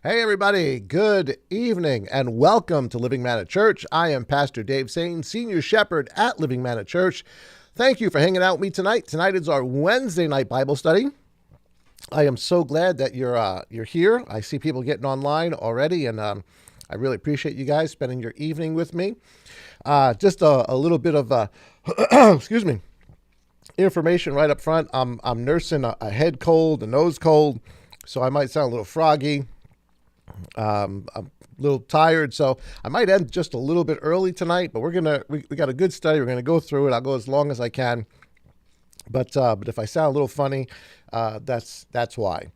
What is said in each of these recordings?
Hey everybody, good evening and welcome to Living Manna Church. I am Pastor Dave Sain, Senior Shepherd at Living Manna Church. Thank you for hanging out with me tonight. Tonight is our Wednesday night Bible study. I am so glad that you're here. I see people getting online already, and I really appreciate you guys spending your evening with me. Just a little bit of excuse me, information right up front. I'm nursing a head cold, a nose cold, so I might sound a little froggy. I'm a little tired, so I might end just a little bit early tonight, but we got a good study. We're gonna go through it. I'll go as long as I can, but if I sound a little funny, that's why.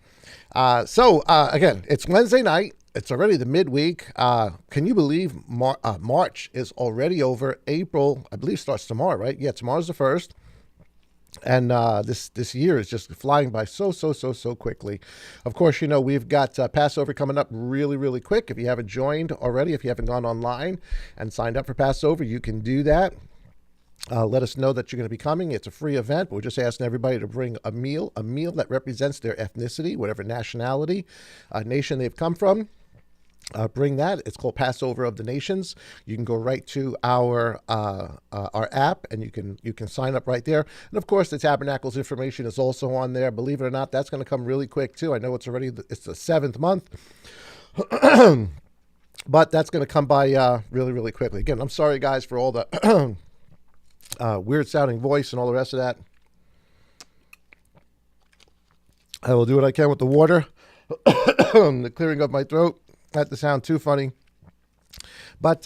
Again, it's Wednesday night. It's already the midweek. Can you believe March is already over? April, I believe, starts tomorrow, right? Yeah, tomorrow's the 1st. And this year is just flying by so quickly. Of course, you know, we've got Passover coming up really quick. If you haven't joined already, if you haven't gone online and signed up for Passover, you can do that. Let us know that you're going to be coming. It's a free event. We're just asking everybody to bring a meal that represents their ethnicity, whatever nationality, nation they've come from. Bring that. It's called Passover of the Nations. You can go right to our app, and you can sign up right there. And of course, the Tabernacles information is also on there. Believe it or not, that's going to come really quick too. I know it's the 7th month, but that's going to come by really quickly. Again, I'm sorry guys for all the weird sounding voice and all the rest of that. I will do what I can with the water, the clearing of my throat. Not to sound too funny, but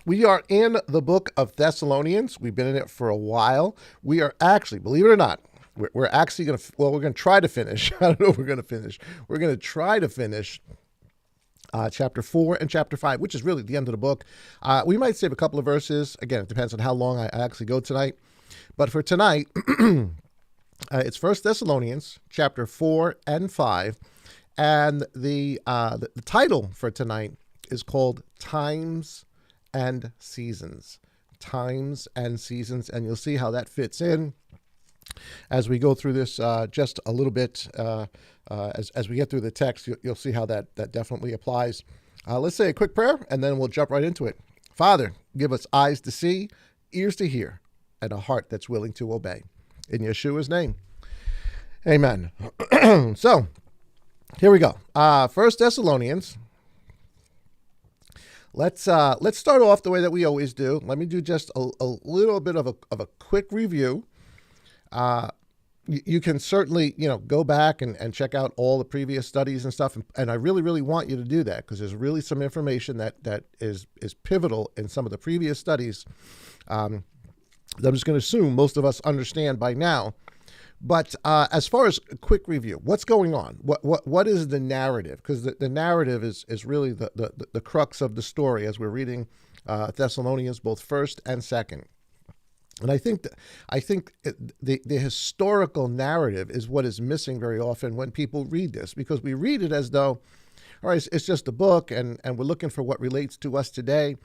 we are in the book of Thessalonians. We've been in it for a while. We are actually, believe it or not, we're actually going to, we're going to try to finish. I don't know if we're going to finish. We're going to try to finish chapter 4 and chapter 5, which is really the end of the book. We might save a couple of verses. Again, it depends on how long I actually go tonight. But for tonight, it's 1 Thessalonians chapter 4 and 5. And the title for tonight is called Times and Seasons. Times and Seasons. And you'll see how that fits in as we go through this just a little bit. As we get through the text, you'll see how that definitely applies. Let's say a quick prayer, and then we'll jump right into it. Father, give us eyes to see, ears to hear, and a heart that's willing to obey. In Yeshua's name, amen. So, here we go. 1 Thessalonians. Let's start off the way that we always do. Let me do just a little bit of a quick review. You can certainly, go back and check out all the previous studies and stuff. And I really want you to do that, because there's really some information that is pivotal in some of the previous studies that I'm just going to assume most of us understand by now. But as far as a quick review, what's going on? What is the narrative? Because the narrative is really the crux of the story as we're reading Thessalonians, both 1st and 2nd. And I think the historical narrative is what is missing very often when people read this, because we read it as though, all right, it's just a book and we're looking for what relates to us today,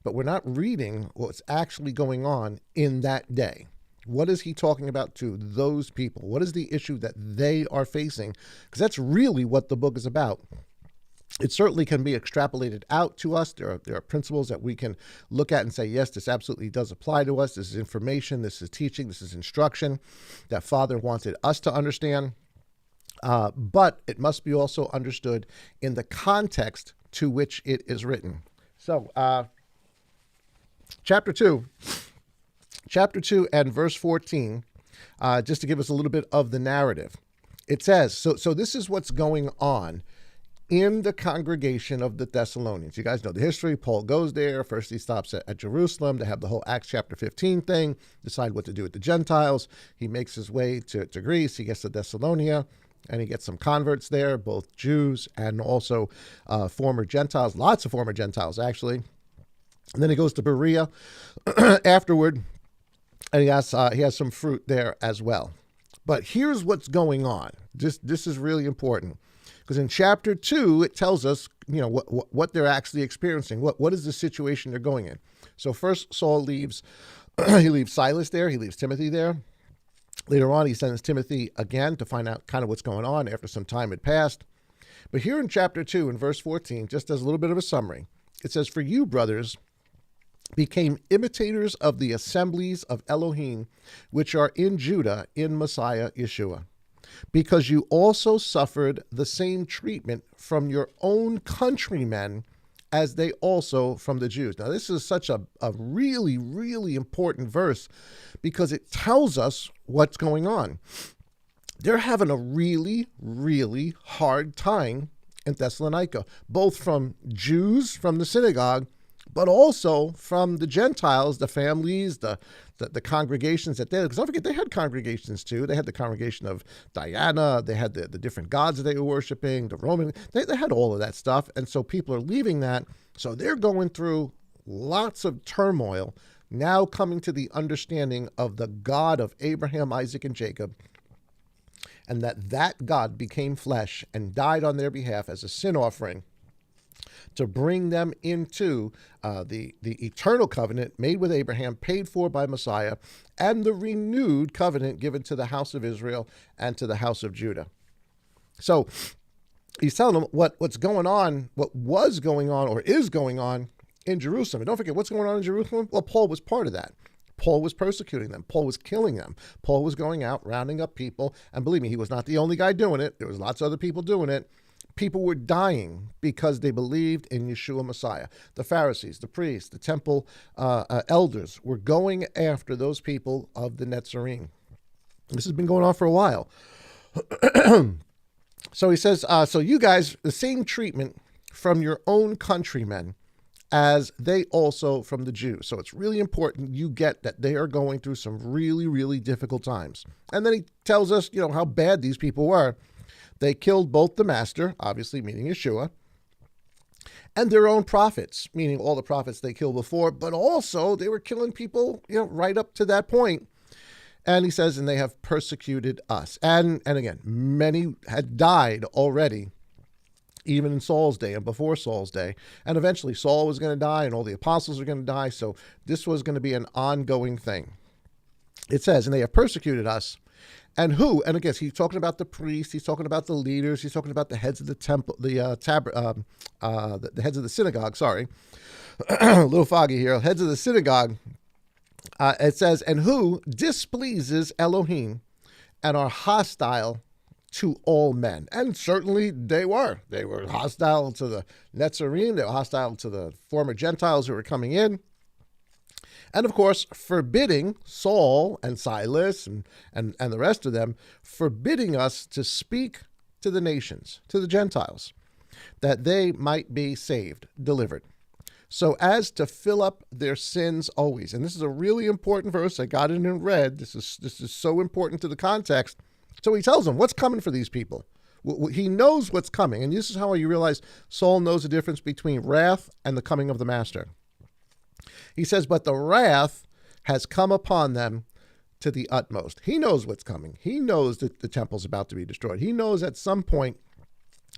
but we're not reading what's actually going on in that day. What is he talking about to those people? What is the issue that they are facing? Because that's really what the book is about. It certainly can be extrapolated out to us. There are principles that we can look at and say, yes, this absolutely does apply to us. This is information, this is teaching, this is instruction that Father wanted us to understand. But it must be also understood in the context to which it is written. So, Chapter 2 and verse 14, just to give us a little bit of the narrative. It says, so this is what's going on in the congregation of the Thessalonians. You guys know the history. Paul goes there. First he stops at Jerusalem to have the whole Acts chapter 15 thing, decide what to do with the Gentiles. He makes his way to Greece. He gets to Thessalonia, and he gets some converts there, both Jews and also former Gentiles, lots of former Gentiles, actually. And then he goes to Berea afterward, and he has some fruit there as well. But here's what's going on. This is really important, because in chapter 2 it tells us, what they're actually experiencing. What is the situation they're going in? So first Saul leaves. He leaves Silas there. He leaves Timothy there. Later on, he sends Timothy again to find out kind of what's going on after some time had passed. But here in chapter 2, in verse 14, just as a little bit of a summary, it says, "For you, brothers, became imitators of the assemblies of Elohim, which are in Judah in Messiah Yeshua, because you also suffered the same treatment from your own countrymen as they also from the Jews." Now, this is such a really, really important verse because it tells us what's going on. They're having a really, really hard time in Thessalonica, both from Jews from the synagogue, but also from the Gentiles, the families, the congregations that they, because don't forget, they had congregations too. They had the congregation of Diana. They had the different gods that they were worshiping, the Roman. They had all of that stuff. And so people are leaving that. So they're going through lots of turmoil, now coming to the understanding of the God of Abraham, Isaac, and Jacob, and that God became flesh and died on their behalf as a sin offering to bring them into the eternal covenant made with Abraham, paid for by Messiah, and the renewed covenant given to the house of Israel and to the house of Judah. So he's telling them what's going on, what was going on or is going on in Jerusalem. And don't forget, what's going on in Jerusalem? Well, Paul was part of that. Paul was persecuting them. Paul was killing them. Paul was going out, rounding up people. And believe me, he was not the only guy doing it. There was lots of other people doing it. People were dying because they believed in Yeshua Messiah. The Pharisees, the priests, the temple elders were going after those people of the Nazarene. This has been going on for a while. So he says, so you guys, the same treatment from your own countrymen as they also from the Jews. So it's really important you get that they are going through some really, really difficult times. And then he tells us, how bad these people were. They killed both the master, obviously meaning Yeshua, and their own prophets, meaning all the prophets they killed before, but also they were killing people, right up to that point. And he says, and they have persecuted us. And again, many had died already, even in Saul's day and before Saul's day. And eventually Saul was going to die and all the apostles are going to die. So this was going to be an ongoing thing. It says, and they have persecuted us. And who? And again, he's talking about the priests. He's talking about the leaders. He's talking about the heads of the temple, the heads of the synagogue. Sorry, a little foggy here. Heads of the synagogue. It says, and who displeases Elohim and are hostile to all men. And certainly they were. They were hostile to the Nazarene. They were hostile to the former Gentiles who were coming in. And of course, forbidding Saul and Silas and the rest of them, forbidding us to speak to the nations, to the Gentiles, that they might be saved, delivered, so as to fill up their sins always. And this is a really important verse. I got it in red. This is so important to the context. So he tells them what's coming for these people. He knows what's coming. And this is how you realize Saul knows the difference between wrath and the coming of the master. He says, but the wrath has come upon them to the utmost. He knows what's coming. He knows that the temple's about to be destroyed. He knows at some point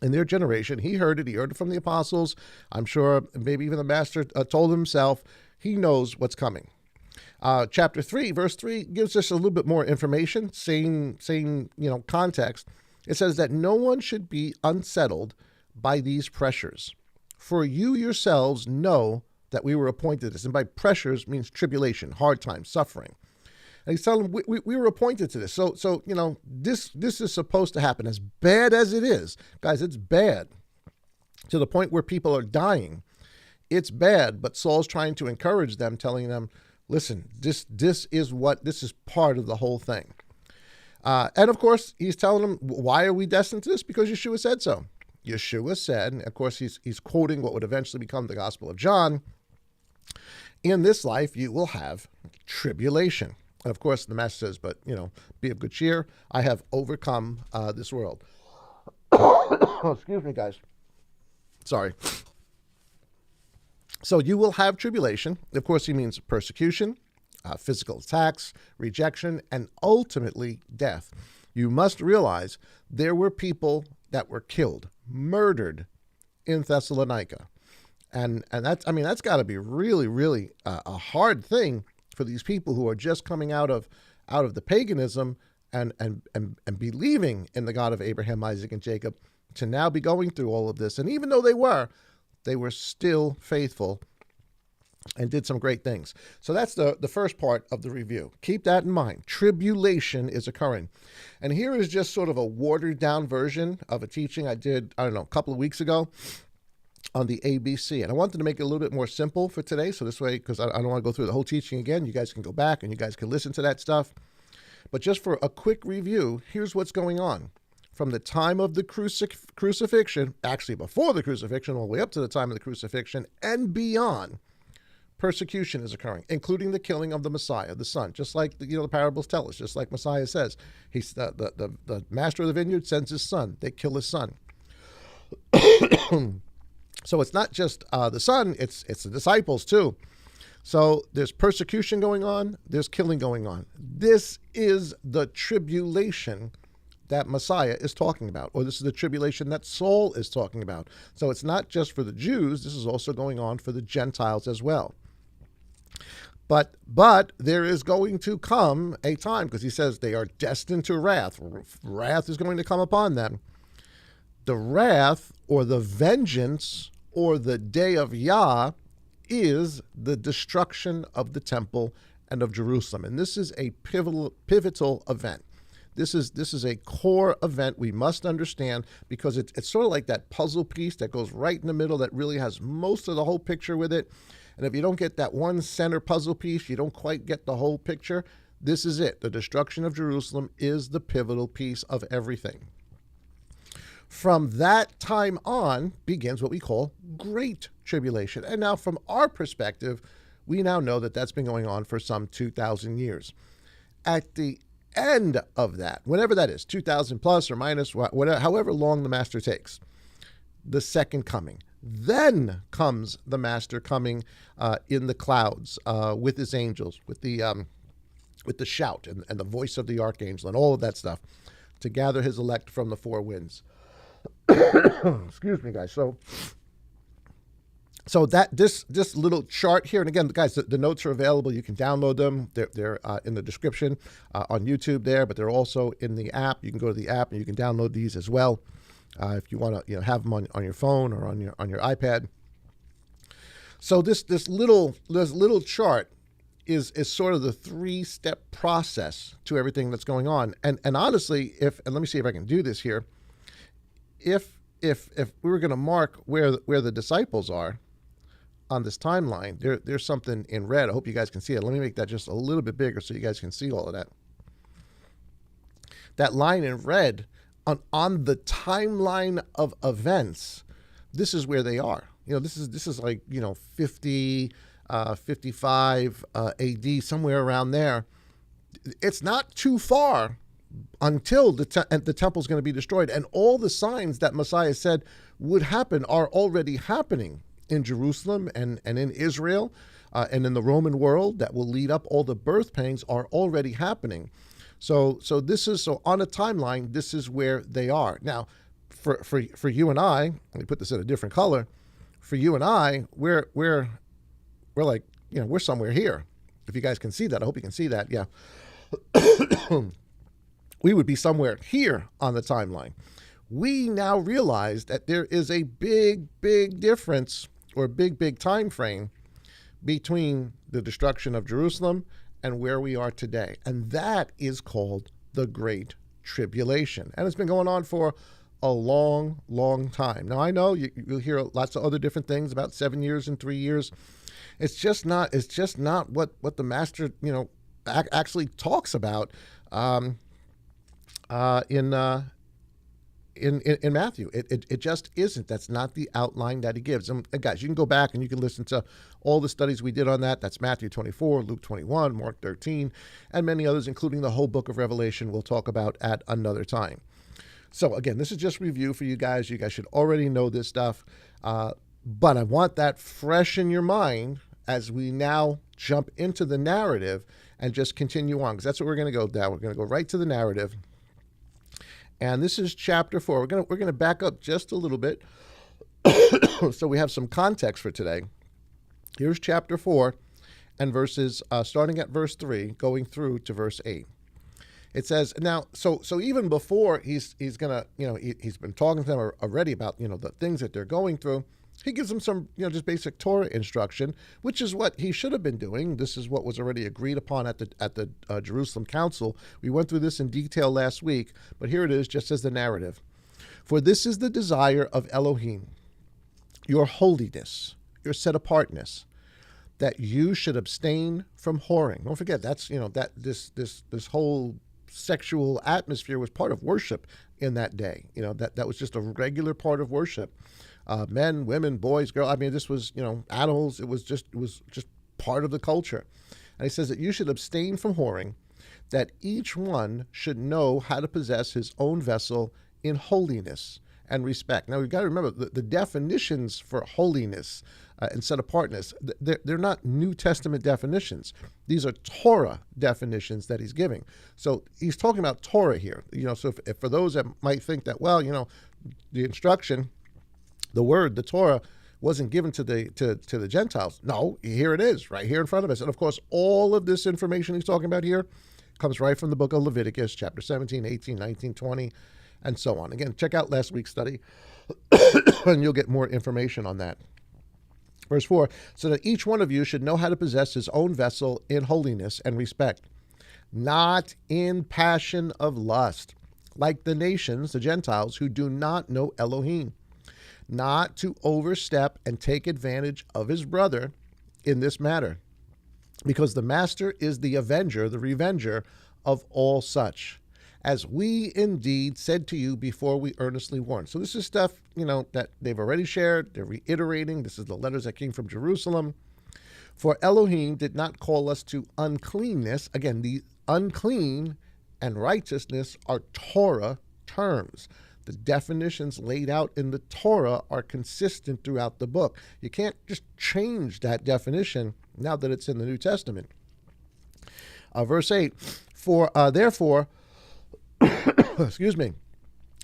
in their generation, he heard it from the apostles. I'm sure maybe even the master told himself. He knows what's coming. Chapter 3, verse 3 gives us a little bit more information, same context. It says that no one should be unsettled by these pressures, for you yourselves know that we were appointed to this. And by pressures means tribulation, hard times, suffering. And he's telling them we were appointed to this. So this is supposed to happen. As bad as it is, guys, it's bad to the point where people are dying. It's bad, but Saul's trying to encourage them, telling them, listen, this is part of the whole thing. And of course, he's telling them, why are we destined to this? Because Yeshua said so. Yeshua said, and of course, he's quoting what would eventually become the Gospel of John. In this life, you will have tribulation. And of course, the master says, but, be of good cheer. I have overcome this world. Excuse me, guys. Sorry. So you will have tribulation. Of course, he means persecution, physical attacks, rejection, and ultimately death. You must realize there were people that were killed, murdered in Thessalonica. And that's got to be really, really a hard thing for these people who are just coming out of the paganism and believing in the God of Abraham, Isaac, and Jacob, to now be going through all of this. And even though they were still faithful and did some great things. So that's the first part of the review. Keep that in mind. Tribulation is occurring. And here is just sort of a watered down version of a teaching I did, a couple of weeks ago on the ABC. And I wanted to make it a little bit more simple for today. So this way, because I don't want to go through the whole teaching again, you guys can go back and you guys can listen to that stuff. But just for a quick review, here's what's going on. From the time of the crucifixion, actually before the crucifixion, all the way up to the time of the crucifixion and beyond, persecution is occurring, including the killing of the Messiah, the Son, just like the parables tell us, just like Messiah says. He's the master of the vineyard sends his son. They kill his son. So it's not just the Son, it's the disciples too. So there's persecution going on, there's killing going on. This is the tribulation that Messiah is talking about, or this is the tribulation that Saul is talking about. So it's not just for the Jews, this is also going on for the Gentiles as well. But there is going to come a time, because he says they are destined to wrath. Wrath is going to come upon them. The wrath or the vengeance or the day of Yah is the destruction of the temple and of Jerusalem. And this is a pivotal event. This is a core event we must understand, because it's sort of like that puzzle piece that goes right in the middle that really has most of the whole picture with it. And if you don't get that one center puzzle piece, you don't quite get the whole picture. This is it. The destruction of Jerusalem is the pivotal piece of everything. From that time on begins what we call Great Tribulation. And now from our perspective, we now know that that's been going on for some 2,000 years. At the end of that, whenever that is, 2,000 plus or minus, whatever, however long the master takes, the second coming. Then comes the master coming in the clouds with his angels, with the shout and the voice of the archangel and all of that stuff, to gather his elect from the four winds. Excuse me, guys. So that this little chart here, and again, guys, the notes are available. You can download them. They're in the description on YouTube there, but they're also in the app. You can go to the app and you can download these as well if you want to have them on your phone or on your iPad. So this little chart is sort of the 3-step process to everything that's going on. And honestly, and let me see if I can do this here. If we were going to mark where the disciples are on this timeline, there's something in red. I hope you guys can see it. Let me make that just a little bit bigger so you guys can see all of that. That line in red on the timeline of events, this is where they are. This is like 50, 55 AD, somewhere around there. It's not too far until the temple's going to be destroyed. And all the signs that Messiah said would happen are already happening in Jerusalem and in Israel and in the Roman world that will lead up. All the birth pangs are already happening. So on a timeline, this is where they are. Now, for you and I, let me put this in a different color. For you and I, we're like, we're somewhere here. If you guys can see that, I hope you can see that. Yeah. We would be somewhere here on the timeline. We now realize that there is a big difference, or big time frame, between the destruction of Jerusalem and where we are today. And that is called the Great Tribulation. And it's been going on for a long time. Now, I know you'll hear lots of other different things about 7 years and 3 years. It's just not what the master, actually talks about in Matthew. It just isn't. That's not the outline that he gives. And guys, you can go back and you can listen to all the studies we did on that. That's Matthew 24, Luke 21, Mark 13, and many others, including the whole book of Revelation we'll talk about at another time. So again, this is just review for you guys. You guys should already know this stuff. But I want that fresh in your mind as we now jump into the narrative and just continue on, because that's what we're going to go down. We're going to go right to the narrative. And this is chapter 4. We're going to back up just a little bit so we have some context for today. Here's chapter 4 and verses starting at verse 3 going through to verse 8. It says now, so even before he's gonna, he's been talking to them already about, the things that they're going through. He gives them some, just basic Torah instruction, which is what he should have been doing. This is what was already agreed upon at the Jerusalem Council. We went through this in detail last week, but here it is, just as the narrative. For this is the desire of Elohim, your holiness, your set apartness, that you should abstain from whoring. Don't forget, that's, that this whole sexual atmosphere was part of worship in that day. That was just a regular part of worship. Men, women, boys, girls. I mean, this was, animals. It was just part of the culture. And he says that you should abstain from whoring, that each one should know how to possess his own vessel in holiness and respect. Now, we've got to remember the definitions for holiness and set apartness, they're not New Testament definitions. These are Torah definitions that he's giving. So he's talking about Torah here. So if for those that might think that, well, the instruction, the word, the Torah, wasn't given to the Gentiles. No, here it is, right here in front of us. And of course, all of this information he's talking about here comes right from the book of Leviticus, chapter 17, 18, 19, 20, and so on. Again, check out last week's study, and you'll get more information on that. Verse 4, so that each one of you should know how to possess his own vessel in holiness and respect, not in passion of lust, like the nations, the Gentiles, who do not know Elohim, not to overstep and take advantage of his brother in this matter, because the master is the avenger, the revenger of all such, as we indeed said to you before we earnestly warned. So this is stuff, that they've already shared. They're reiterating. This is the letters that came from Jerusalem. For Elohim did not call us to uncleanness. Again, the unclean and righteousness are Torah terms. The definitions laid out in the Torah are consistent throughout the book. You can't just change that definition now that it's in the New Testament. Verse 8, therefore, excuse me,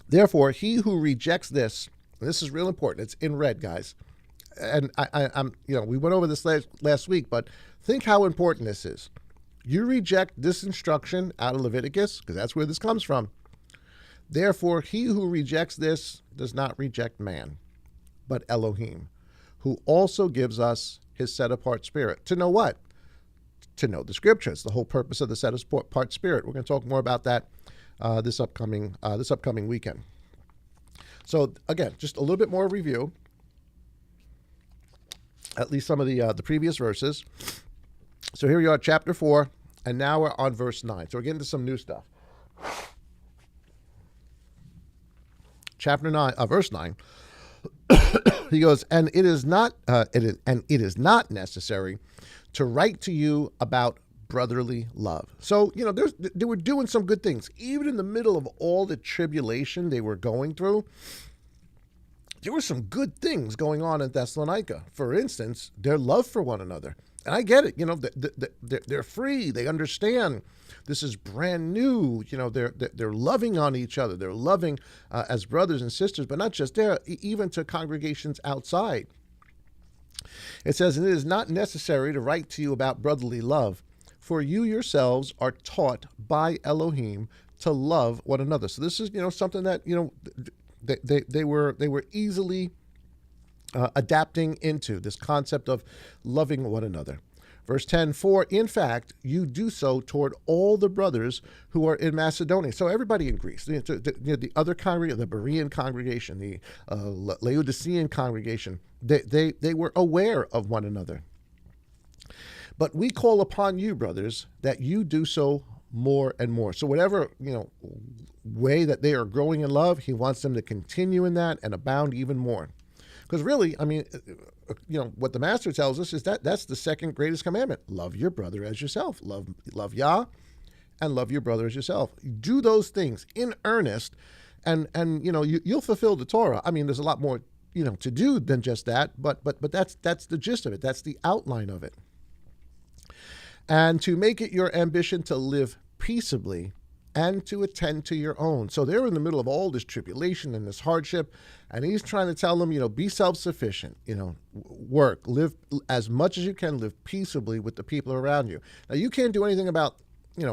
therefore he who rejects this, and this is real important, it's in red, guys, and I'm, we went over this last week, but think how important this is. You reject this instruction out of Leviticus, because that's where this comes from. Therefore, he who rejects this does not reject man, but Elohim, who also gives us his set-apart spirit. To know what? To know the scriptures, the whole purpose of the set-apart spirit. We're going to talk more about that this upcoming weekend. So again, just a little bit more review, at least some of the previous verses. So here we are, chapter 4, and now we're on verse 9. So we're getting to some new stuff. Chapter 9, verse 9. He goes, and it is not necessary to write to you about brotherly love. So, they were doing some good things. Even in the middle of all the tribulation they were going through, there were some good things going on in Thessalonica. For instance, their love for one another. And I get it. They're free. They understand this is brand new. They're loving on each other. They're loving as brothers and sisters, but not just there, even to congregations outside. It says, and it is not necessary to write to you about brotherly love, for you yourselves are taught by Elohim to love one another. So this is, something that, they were easily adapting into this concept of loving one another. Verse 10, for in fact, you do so toward all the brothers who are in Macedonia. So everybody in Greece, the other congregation, the Berean congregation, the Laodicean congregation, they were aware of one another. But we call upon you, brothers, that you do so more and more. So whatever, way that they are growing in love, he wants them to continue in that and abound even more. Because really, what the master tells us is that's the second greatest commandment. Love your brother as yourself. Love Yah and love your brother as yourself. Do those things in earnest and you'll fulfill the Torah. There's a lot more, to do than just that, but that's the gist of it. That's the outline of it. And to make it your ambition to live peaceably and to attend to your own. So they're in the middle of all this tribulation and this hardship, and he's trying to tell them, be self-sufficient, work, live as much as you can, live peaceably with the people around you. Now, you can't do anything about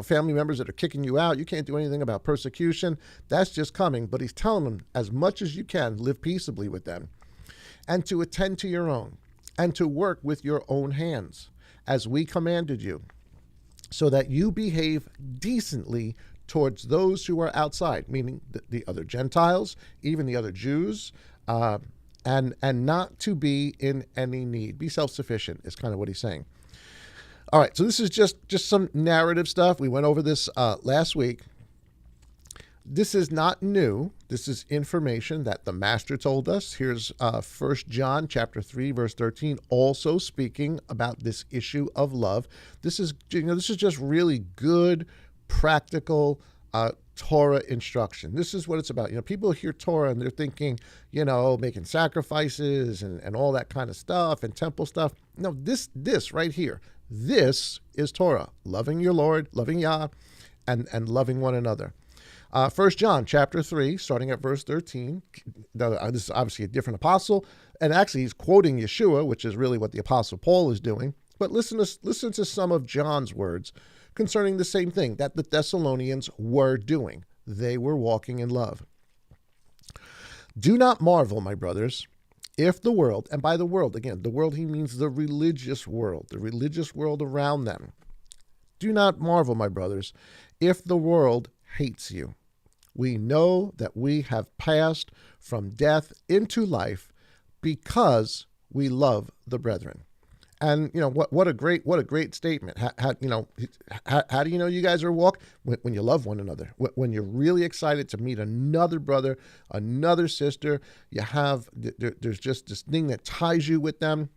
family members that are kicking you out. You can't do anything about persecution. That's just coming. But he's telling them, as much as you can, live peaceably with them, and to attend to your own, and to work with your own hands, as we commanded you, so that you behave decently towards those who are outside, meaning the other Gentiles, even the other Jews, and not to be in any need. Be self-sufficient is kind of what he's saying. All right, so this is just some narrative stuff. We went over this last week. This is not new. This is information that the Master told us. Here's 1 John chapter 3, verse 13, also speaking about this issue of love. This is just really good, practical Torah instruction. This is what it's about. People hear Torah and they're thinking, making sacrifices and all that kind of stuff and temple stuff. No, this right here, this is Torah. Loving your Lord, loving Yah, and loving one another. 1 John chapter 3, starting at verse 13. Now, this is obviously a different apostle, and actually he's quoting Yeshua, which is really what the apostle Paul is doing. But listen to some of John's words concerning the same thing that the Thessalonians were doing. They were walking in love. Do not marvel, my brothers, if the world, and by the world, again, the world he means the religious world around them. Do not marvel, my brothers, if the world hates you. We know that we have passed from death into life because we love the brethren. And what a great statement. How do you know you guys are walking? When you love one another, when you're really excited to meet another brother, another sister. There's just this thing that ties you with them.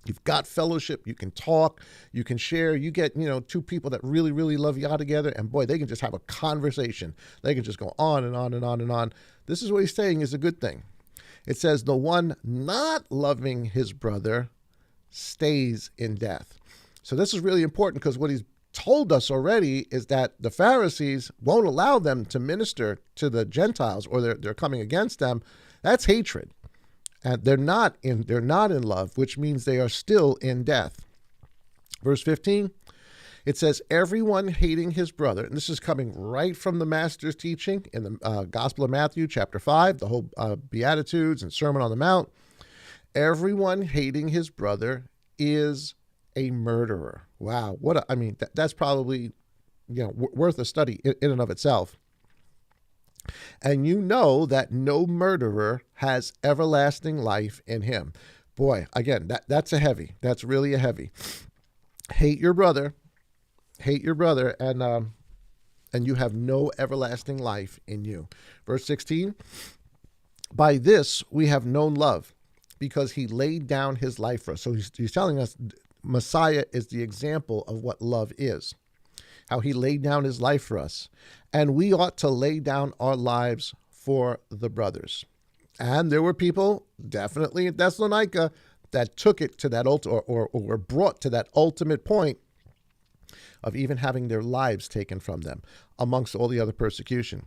You've got fellowship. You can talk. You can share. You get two people that really, really love Yah together, and boy, they can just have a conversation. They can just go on and on and on and on. This is what he's saying is a good thing. It says the one not loving his brother stays in death. So this is really important, because what he's told us already is that the Pharisees won't allow them to minister to the Gentiles, or they're coming against them. That's hatred. And they're not in love, which means they are still in death. Verse 15, it says, everyone hating his brother, and this is coming right from the Master's teaching in the Gospel of Matthew, chapter 5, the whole Beatitudes and Sermon on the Mount. Everyone hating his brother is a murderer. Wow. That's probably, worth a study in and of itself. And you know that no murderer has everlasting life in him. Boy, again, that's a heavy. That's really a heavy. Hate your brother, and you have no everlasting life in you. Verse 16, by this we have known love, because he laid down his life for us. So he's telling us Messiah is the example of what love is, how he laid down his life for us. And we ought to lay down our lives for the brothers. And there were people, definitely in Thessalonica, that took it to that or were brought to that ultimate point of even having their lives taken from them amongst all the other persecution.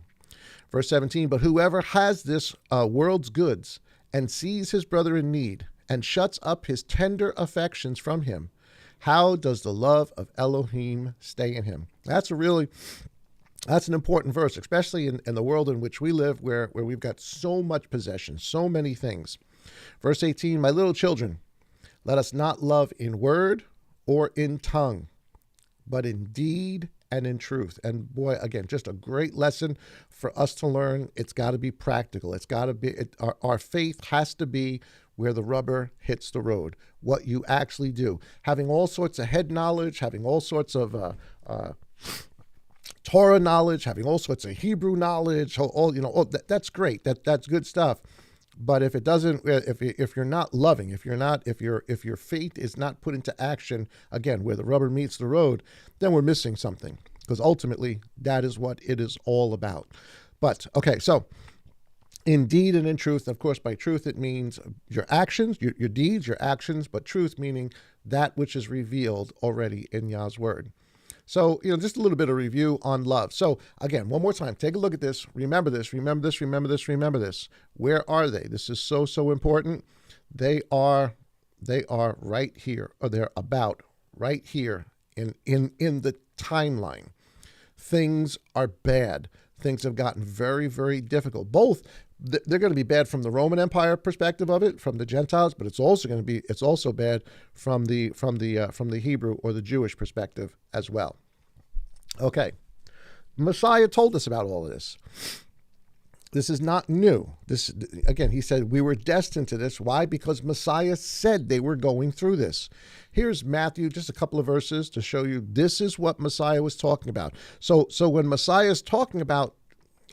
Verse 17, but whoever has this world's goods and sees his brother in need and shuts up his tender affections from him, how does the love of Elohim stay in him? That's an important verse, especially in the world in which we live, where we've got so much possession, so many things. Verse 18, my little children, let us not love in word or in tongue, but in deed and in truth. And boy, again, just a great lesson for us to learn. It's got to be practical. It's got to be, our faith has to be where the rubber hits the road, what you actually do. Having all sorts of head knowledge, having all sorts of Torah knowledge, having all sorts of Hebrew knowledge, that's great. That's good stuff. But if it doesn't, if you're not loving, if your faith is not put into action, again, where the rubber meets the road, then we're missing something, because ultimately that is what it is all about. But okay, so in deed and in truth, of course, by truth it means your actions, your deeds, your actions, but truth meaning that which is revealed already in Yah's word. So, just a little bit of review on love. So again, one more time, take a look at this. Remember this, remember this, remember this, remember this. Where are they? This is so, so important. They are right here, or they're about right here in the timeline. Things are bad. Things have gotten very, very difficult. Both they're going to be bad from the Roman Empire perspective of it, from the Gentiles, but it's also bad from the Hebrew or the Jewish perspective as well. Okay, Messiah told us about all of this. This is not new. This, again, he said we were destined to this. Why? Because Messiah said they were going through this. Here's Matthew, just a couple of verses to show you this is what Messiah was talking about. So when Messiah is talking about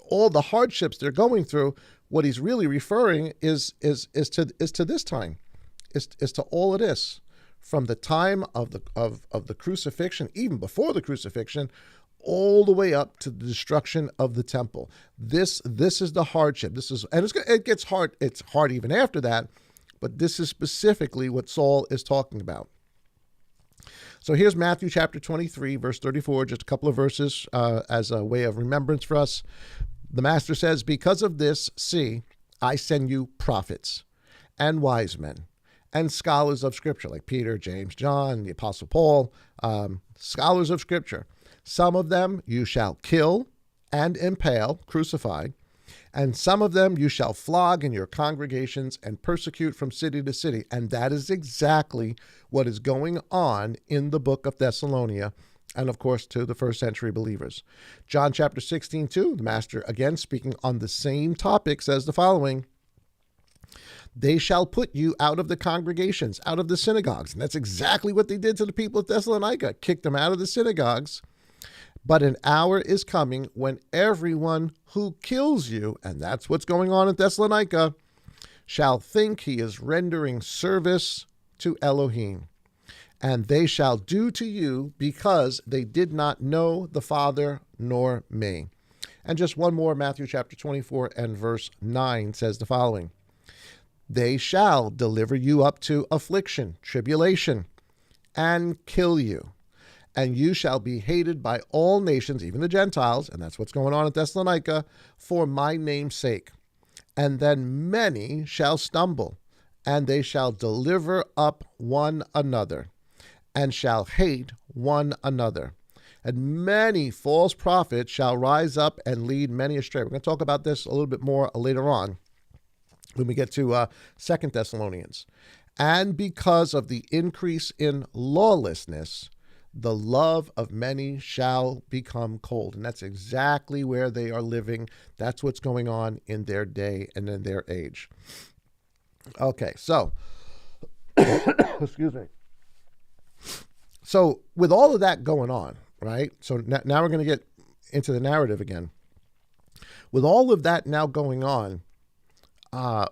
all the hardships they're going through, what he's really referring is to this time, is to all of this, from the time of the crucifixion, even before the crucifixion, all the way up to the destruction of the temple. This is the hardship. It gets hard. It's hard even after that, but this is specifically what Saul is talking about. So here's Matthew chapter 23, verse 34, just a couple of verses as a way of remembrance for us. The master says, because of this, see, I send you prophets and wise men and scholars of Scripture, like Peter, James, John, the Apostle Paul, scholars of Scripture. Some of them you shall kill and impale, crucify, and some of them you shall flog in your congregations and persecute from city to city. And that is exactly what is going on in the book of Thessalonians, and of course to the first century believers. John chapter 16, 2, the master, again speaking on the same topic, says the following: they shall put you out of the congregations, out of the synagogues. And that's exactly what they did to the people of Thessalonica, kicked them out of the synagogues. But an hour is coming when everyone who kills you, and that's what's going on in Thessalonica, shall think he is rendering service to Elohim. And they shall do to you because they did not know the Father nor me. And just one more, Matthew chapter 24 and verse 9 says the following: they shall deliver you up to affliction, tribulation, and kill you. And you shall be hated by all nations, even the Gentiles, and that's what's going on at Thessalonica, for my name's sake. And then many shall stumble, and they shall deliver up one another, and shall hate one another. And many false prophets shall rise up and lead many astray. We're going to talk about this a little bit more later on when we get to 2 Thessalonians. And because of the increase in lawlessness, the love of many shall become cold. And that's exactly where they are living. That's what's going on in their day and in their age. Okay, so, excuse me. So with all of that going on, right? So now we're going to get into the narrative again. With all of that now going on, how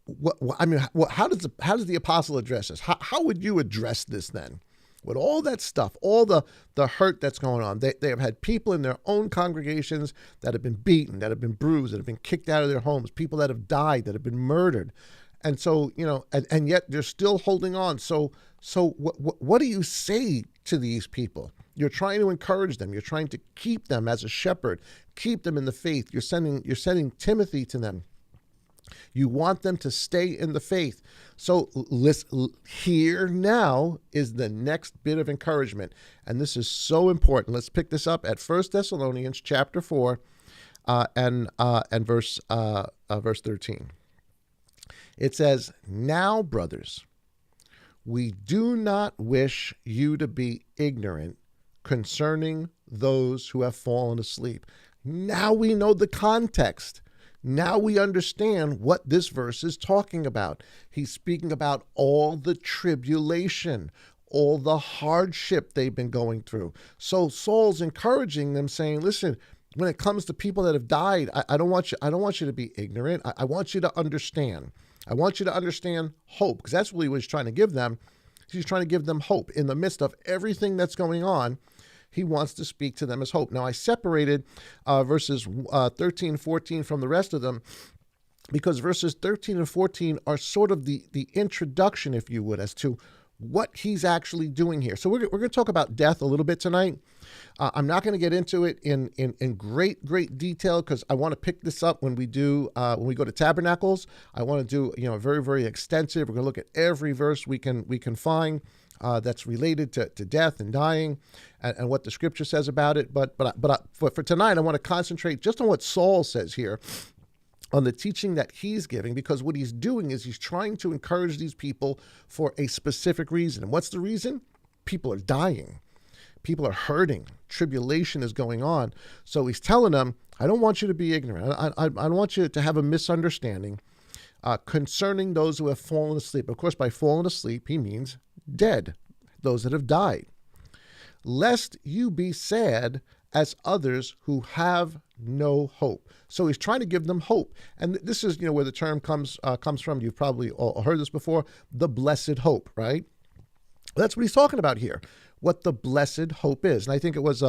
does the apostle address this? How would you address this then? With all that stuff, all the hurt that's going on, they have had people in their own congregations that have been beaten, that have been bruised, that have been kicked out of their homes, people that have died, that have been murdered. And so, and yet they're still holding on. So what do you say to these people? You're trying to encourage them. You're trying to keep them as a shepherd, keep them in the faith. You're sending Timothy to them. You want them to stay in the faith. So here now is the next bit of encouragement. And this is so important. Let's pick this up at 1 Thessalonians chapter 4 and verse 13. It says, now, brothers, we do not wish you to be ignorant concerning those who have fallen asleep. Now we know the context. Now we understand what this verse is talking about. He's speaking about all the tribulation, all the hardship they've been going through. So Saul's encouraging them, saying, listen, when it comes to people that have died, I don't want you to be ignorant. I want you to understand. I want you to understand hope, because that's what he was trying to give them. He's trying to give them hope. In the midst of everything that's going on, he wants to speak to them as hope. Now, I separated verses 13, 14 from the rest of them, because verses 13 and 14 are sort of the introduction, if you would, as to what he's actually doing here. So we're going to talk about death a little bit tonight. I'm not going to get into it in great detail, because I want to pick this up when we go to Tabernacles. I want to do very, very extensive. We're going to look at every verse we can find that's related to death and dying and what the scripture says about it. But for tonight, I want to concentrate just on what Saul says here, on the teaching that he's giving, because what he's doing is he's trying to encourage these people for a specific reason. And what's the reason? People are dying. People are hurting. Tribulation is going on. So he's telling them, I don't want you to be ignorant. I don't want you to have a misunderstanding concerning those who have fallen asleep. Of course, by fallen asleep, he means dead, those that have died. Lest you be sad as others who have no hope. So he's trying to give them hope. And this is, where the term comes from. You've probably all heard this before, the blessed hope, right? That's what he's talking about here, what the blessed hope is. And I think it was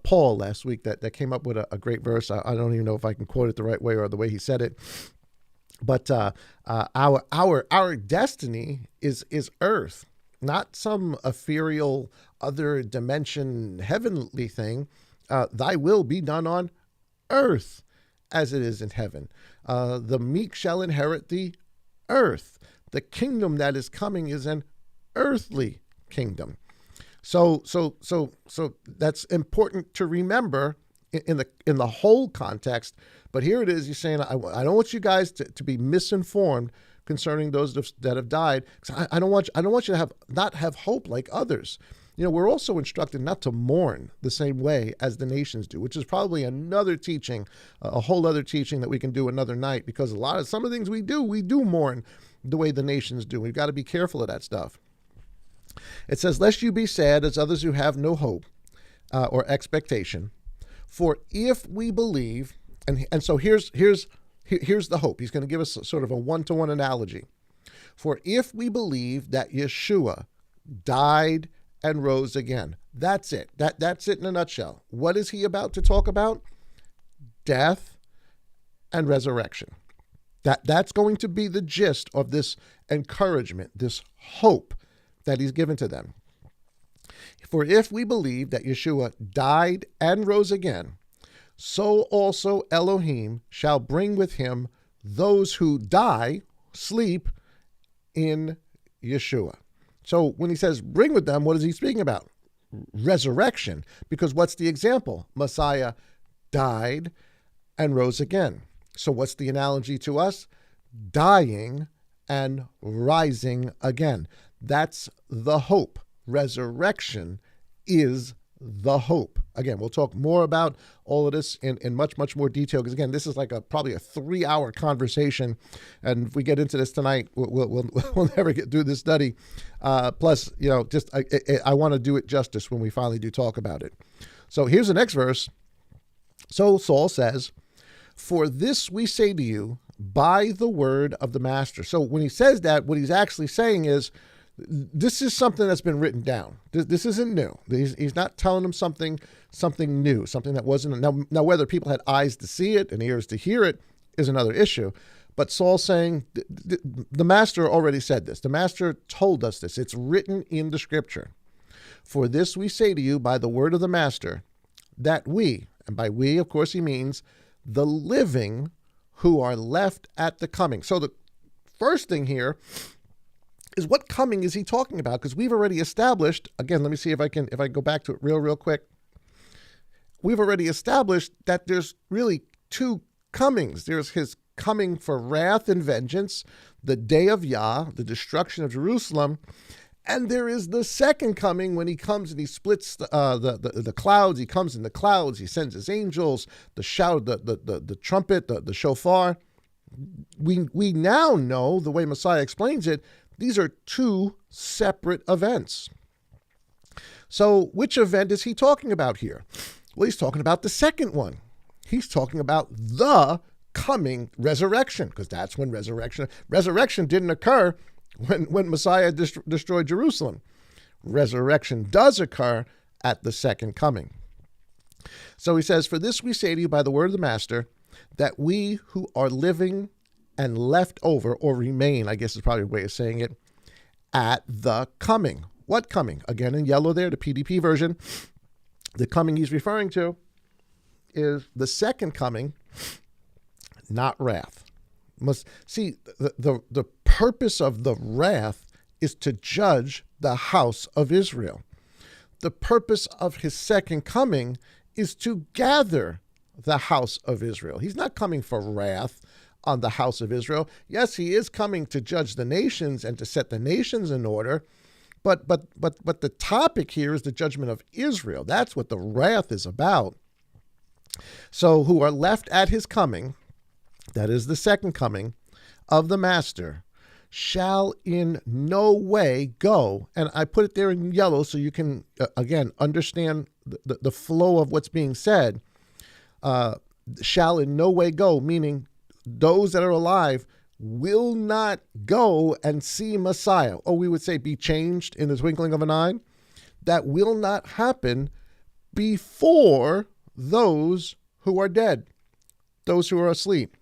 Paul last week that came up with a great verse. I don't even know if I can quote it the right way or the way he said it. But our destiny is earth, not some ethereal other dimension heavenly thing. Thy will be done on earth as it is in heaven. The meek shall inherit the earth. The kingdom that is coming is an earthly kingdom. So that's important to remember in the whole context. But here it is. He's saying, I don't want you guys to be misinformed concerning those that have died. I don't want you to not have hope like others. We're also instructed not to mourn the same way as the nations do, which is probably another teaching, a whole other teaching that we can do another night, because some of the things we do mourn the way the nations do. We've got to be careful of that stuff. It says, lest you be sad as others who have no hope or expectation. For if we believe, and so here's the hope. He's going to give us sort of a one-to-one analogy. For if we believe that Yeshua died and rose again, that's it. That's it in a nutshell. What is he about to talk about? Death and resurrection. That's going to be the gist of this encouragement, this hope that he's given to them. For if we believe that Yeshua died and rose again, so also Elohim shall bring with him those who die, sleep in Yeshua. So when he says bring with them, what is he speaking about? Resurrection. Because what's the example? Messiah died and rose again. So what's the analogy to us? Dying and rising again. That's the hope. Resurrection is the hope. Again, we'll talk more about all of this in much, much more detail, because again, this is like probably a 3-hour conversation, and if we get into this tonight, we'll never get through this study. Plus, I want to do it justice when we finally do talk about it. So here's the next verse. So Saul says, "For this we say to you by the word of the master." So when he says that, what he's actually saying is, this is something that's been written down. This isn't new. He's not telling them something new, something that wasn't. Now, whether people had eyes to see it and ears to hear it is another issue. But Saul's saying, the master already said this. The master told us this. It's written in the scripture. For this we say to you by the word of the master, that we, and by we, of course, he means the living who are left at the coming. So the first thing here is, what coming is he talking about? Because we've already established, again, let me see if I go back to it real quick. We've already established that there's really two comings. There's his coming for wrath and vengeance, the day of Yah, the destruction of Jerusalem, and there is the second coming when he comes and he splits the clouds. He comes in the clouds. He sends his angels, the shout, the trumpet, the shofar. We now know, the way Messiah explains it, these are two separate events. So which event is he talking about here? Well, he's talking about the second one. He's talking about the coming resurrection, because that's when resurrection didn't occur when Messiah destroyed Jerusalem. Resurrection does occur at the second coming. So he says, for this we say to you by the word of the master, that we who are living and left over, or remain, I guess is probably a way of saying it, at the coming. What coming? Again, in yellow there, the PDP version. The coming he's referring to is the second coming, not wrath. The purpose of the wrath is to judge the house of Israel. The purpose of his second coming is to gather the house of Israel. He's not coming for wrath on the house of Israel. Yes, he is coming to judge the nations and to set the nations in order, but the topic here is the judgment of Israel. That's what the wrath is about. So who are left at his coming, that is the second coming of the Master, shall in no way go, and I put it there in yellow so you can, again, understand the flow of what's being said, shall in no way go, meaning those that are alive will not go and see Messiah. Or we would say be changed in the twinkling of an eye. That will not happen before those who are dead, those who are asleep.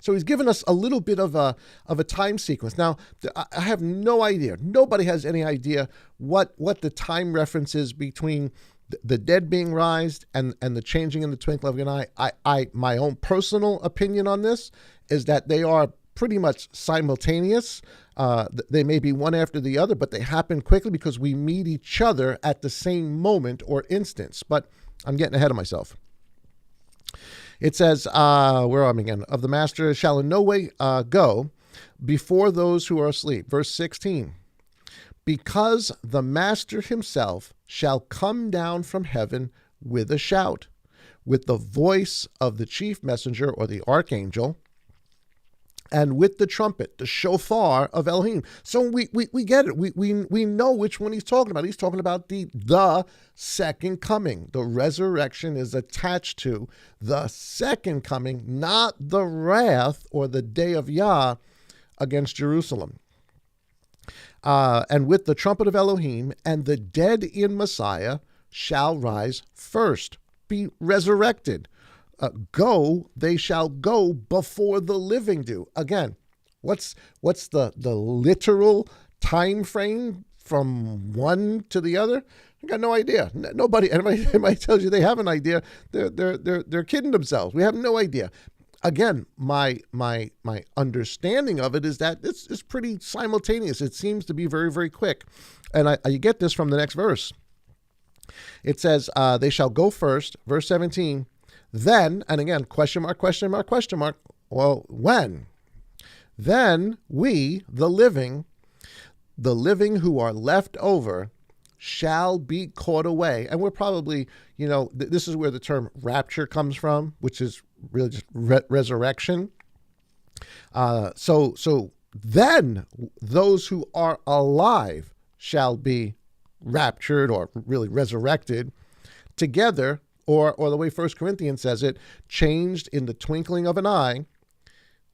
So he's given us a little bit of a time sequence. Now, I have no idea. Nobody has any idea what the time reference is between the dead being raised and the changing in the twinkling of an eye. My own personal opinion on this is that they are pretty much simultaneous. They may be one after the other, but they happen quickly because we meet each other at the same moment or instance. But I'm getting ahead of myself. It says, where am I again? Of the Master shall in no way go before those who are asleep. Verse 16. Because the Master himself shall come down from heaven with a shout, with the voice of the chief messenger or the archangel, and with the trumpet, the shofar of Elohim. So we get it. We know which one he's talking about. He's talking about the second coming. The resurrection is attached to the second coming, not the wrath or the day of Yah against Jerusalem. And with the trumpet of Elohim, and the dead in Messiah shall rise first, be resurrected. They shall go before the living do. Again, what's the literal time frame from one to the other? I got no idea. Anybody tells you they have an idea, they're kidding themselves. We have no idea. Again, my understanding of it is that it's pretty simultaneous. It seems to be very, very quick. And you get this from the next verse. It says, they shall go first, verse 17, then, and again, question mark, question mark, question mark. Well, when? Then we, the living who are left over, shall be caught away. And we're probably, this is where the term rapture comes from, which is really just resurrection. So then those who are alive shall be raptured, or really resurrected together, or the way 1 Corinthians says it, changed in the twinkling of an eye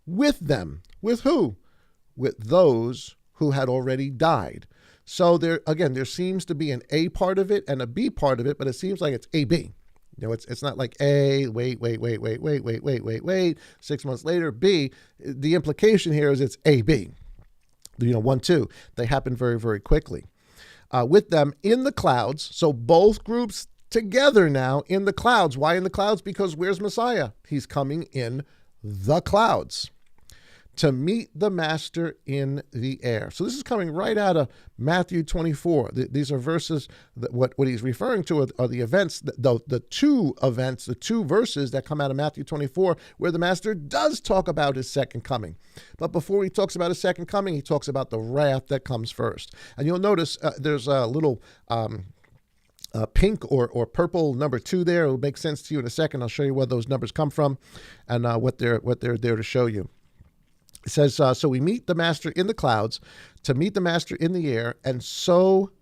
with them. With who? With those who had already died. So there seems to be an A part of it and a B part of it, but it seems like it's AB. It's not like A, wait, 6 months later, B. The implication here is it's AB. 1, 2. They happen very, very quickly. With them in the clouds, so both groups together now in the clouds. Why in the clouds? Because where's Messiah? He's coming in the clouds to meet the Master in the air. So this is coming right out of Matthew 24. These are verses that what he's referring to are the events, the two verses that come out of Matthew 24, where the Master does talk about his second coming. But before he talks about his second coming, he talks about the wrath that comes first. And you'll notice there's a little pink or purple number 2 there. It'll make sense to you in a second. I'll show you where those numbers come from and what they're there to show you. It says, so we meet the Master in the clouds to meet the Master in the air, and so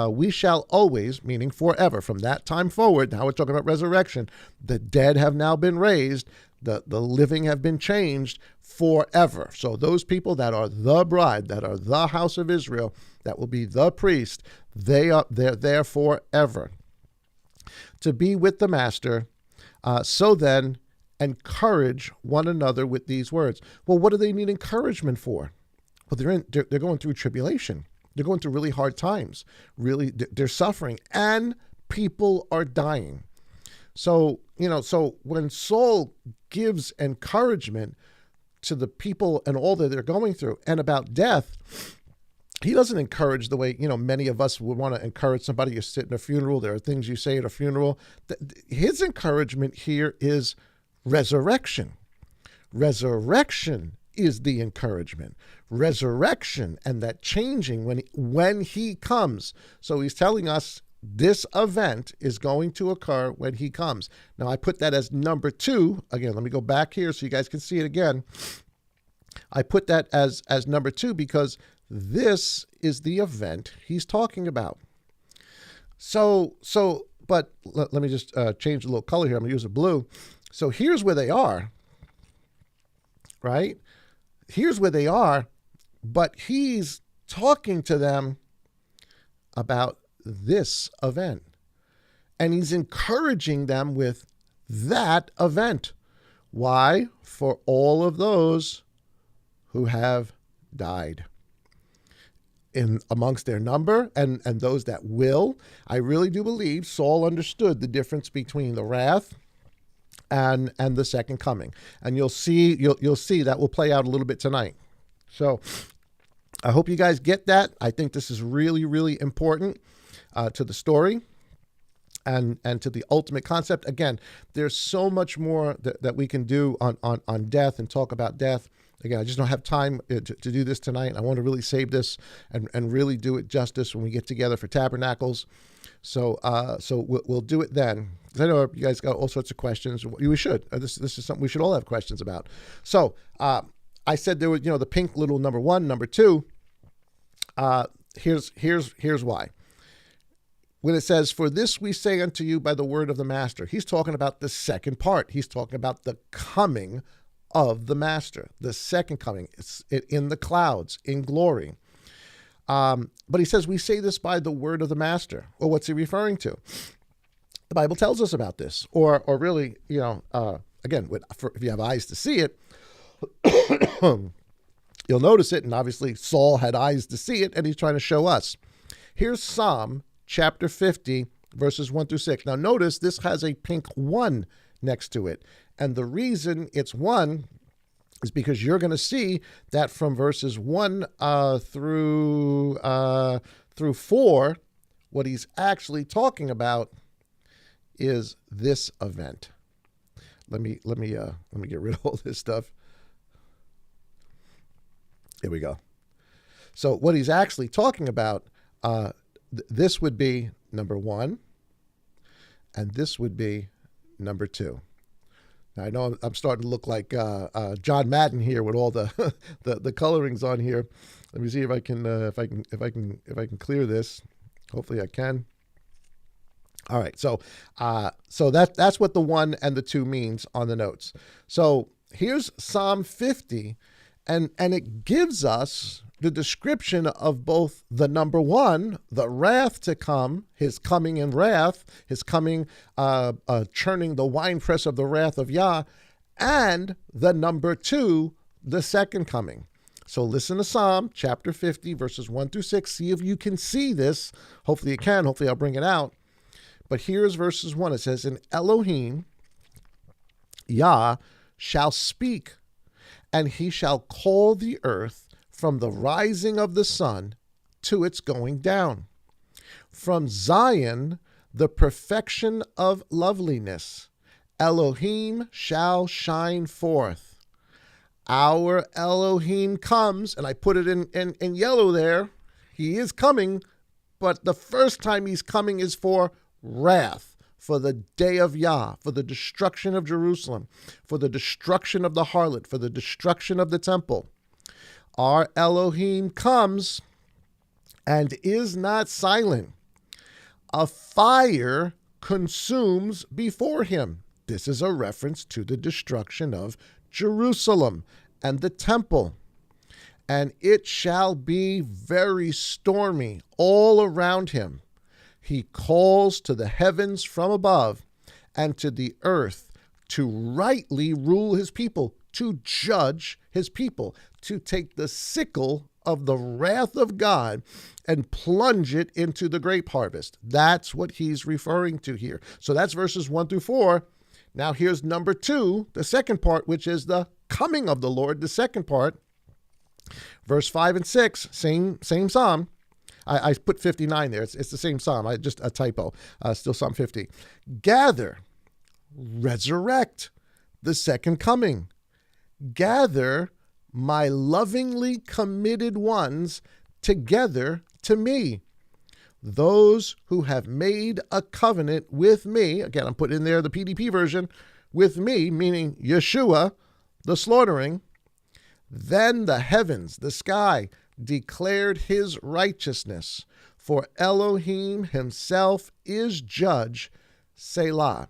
we shall always, meaning forever, from that time forward. Now we're talking about resurrection. The dead have now been raised. The living have been changed forever. So those people that are the bride, that are the house of Israel, that will be the priest, they're there forever to be with the Master. So then, encourage one another with these words. Well, what do they need encouragement for? Well, they're going through tribulation. They're going through really hard times. Really, they're suffering, and people are dying. So when Saul gives encouragement to the people and all that they're going through, and about death, he doesn't encourage the way, many of us would want to encourage somebody. You sit in a funeral. There are things you say at a funeral. His encouragement here is resurrection. Resurrection is the encouragement. Resurrection and that changing when he comes. So he's telling us this event is going to occur when he comes. Now, I put that as number 2. Again, let me go back here so you guys can see it again. I put that as number 2 because this is the event he's talking about. But let me just change a little color here. I'm going to use a blue. So here's where they are, right? Here's where they are, but he's talking to them about this event. And he's encouraging them with that event. Why? For all of those who have died. In amongst their number and those that will. I really do believe Saul understood the difference between the wrath and the second coming. And you'll see that will play out a little bit tonight. So I hope you guys get that. I think this is really, really important to the story and to the ultimate concept. Again, there's so much more that we can do on death and talk about death. Again, I just don't have time to do this tonight. I want to really save this and really do it justice when we get together for Tabernacles. So we'll do it then. Because I know you guys got all sorts of questions. We should. This is something we should all have questions about. So I said there was, the pink little number 1, number 2. Here's why. When it says, "For this we say unto you by the word of the master," he's talking about the second part. He's talking about the coming of the master, the second coming. It's in the clouds, in glory. But he says, we say this by the word of the master. Well, what's he referring to? The Bible tells us about this. Or really, again, if you have eyes to see it, you'll notice it. And obviously, Saul had eyes to see it, and he's trying to show us. Here's Psalm chapter 50, verses 1 through 6. Now, notice this has a pink 1 next to it. And the reason it's 1 is because you're going to see that from verses 1 through 4, what he's actually talking about is this event. Let me get rid of all this stuff. Here we go. So what he's actually talking about, this would be number 1, and this would be number 2. Now, I know I'm starting to look like John Madden here with all the the colorings on here. Let me see if I can clear this. Hopefully, I can. All right, so that's what the 1 and the 2 means on the notes. So here's Psalm 50, and it gives us the description of both the number 1, the wrath to come, his coming in wrath, his coming, churning the winepress of the wrath of Yah, and the number 2, the second coming. So listen to Psalm chapter 50, verses 1 through 6. See if you can see this. Hopefully you can. Hopefully I'll bring it out. But here's verses 1. It says, "And Elohim, Yah, shall speak, and he shall call the earth from the rising of the sun to its going down. From Zion, the perfection of loveliness, Elohim shall shine forth." Our Elohim comes, and I put it in yellow there. He is coming, but the first time he's coming is for wrath, for the day of Yah, for the destruction of Jerusalem, for the destruction of the harlot, for the destruction of the temple. Our Elohim comes and is not silent. A fire consumes before him. This is a reference to the destruction of Jerusalem and the temple. And it shall be very stormy all around him. He calls to the heavens from above and to the earth to rightly rule his people, to judge his people, to take the sickle of the wrath of God and plunge it into the grape harvest. That's what he's referring to here. So that's verses 1 through 4. Now here's number 2, the second part, which is the coming of the Lord, the second part. Verse 5 and 6, same psalm. I put 59 there. It's the same psalm. Just a typo. Still Psalm 50. Gather, resurrect, the second coming. Gather my lovingly committed ones together to me. Those who have made a covenant with me. Again, I'm putting in there the PDP version. With me, meaning Yeshua, the slaughtering. Then the heavens, the sky, declared his righteousness, for Elohim himself is judge, Selah.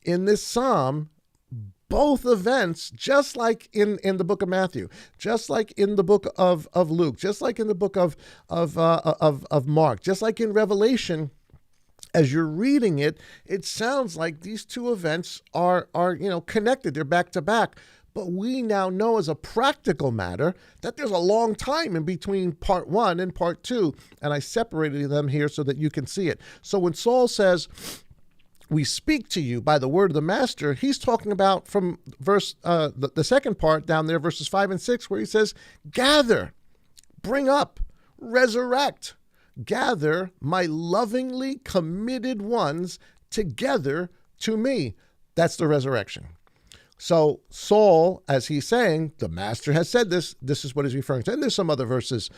In this psalm, both events, just like in the book of Matthew, just like in the book of Luke, just like in the book of Mark, just like in Revelation, as you're reading it, it sounds like these two events are connected. They're back to back. But we now know as a practical matter that there's a long time in between part 1 and part 2. And I separated them here so that you can see it. So when Saul says, we speak to you by the word of the master, he's talking about from verse the second part down there, verses 5 and 6, where he says, gather, bring up, resurrect, gather my lovingly committed ones together to me. That's the resurrection. So Saul, as he's saying, the master has said this. This is what he's referring to. And there's some other verses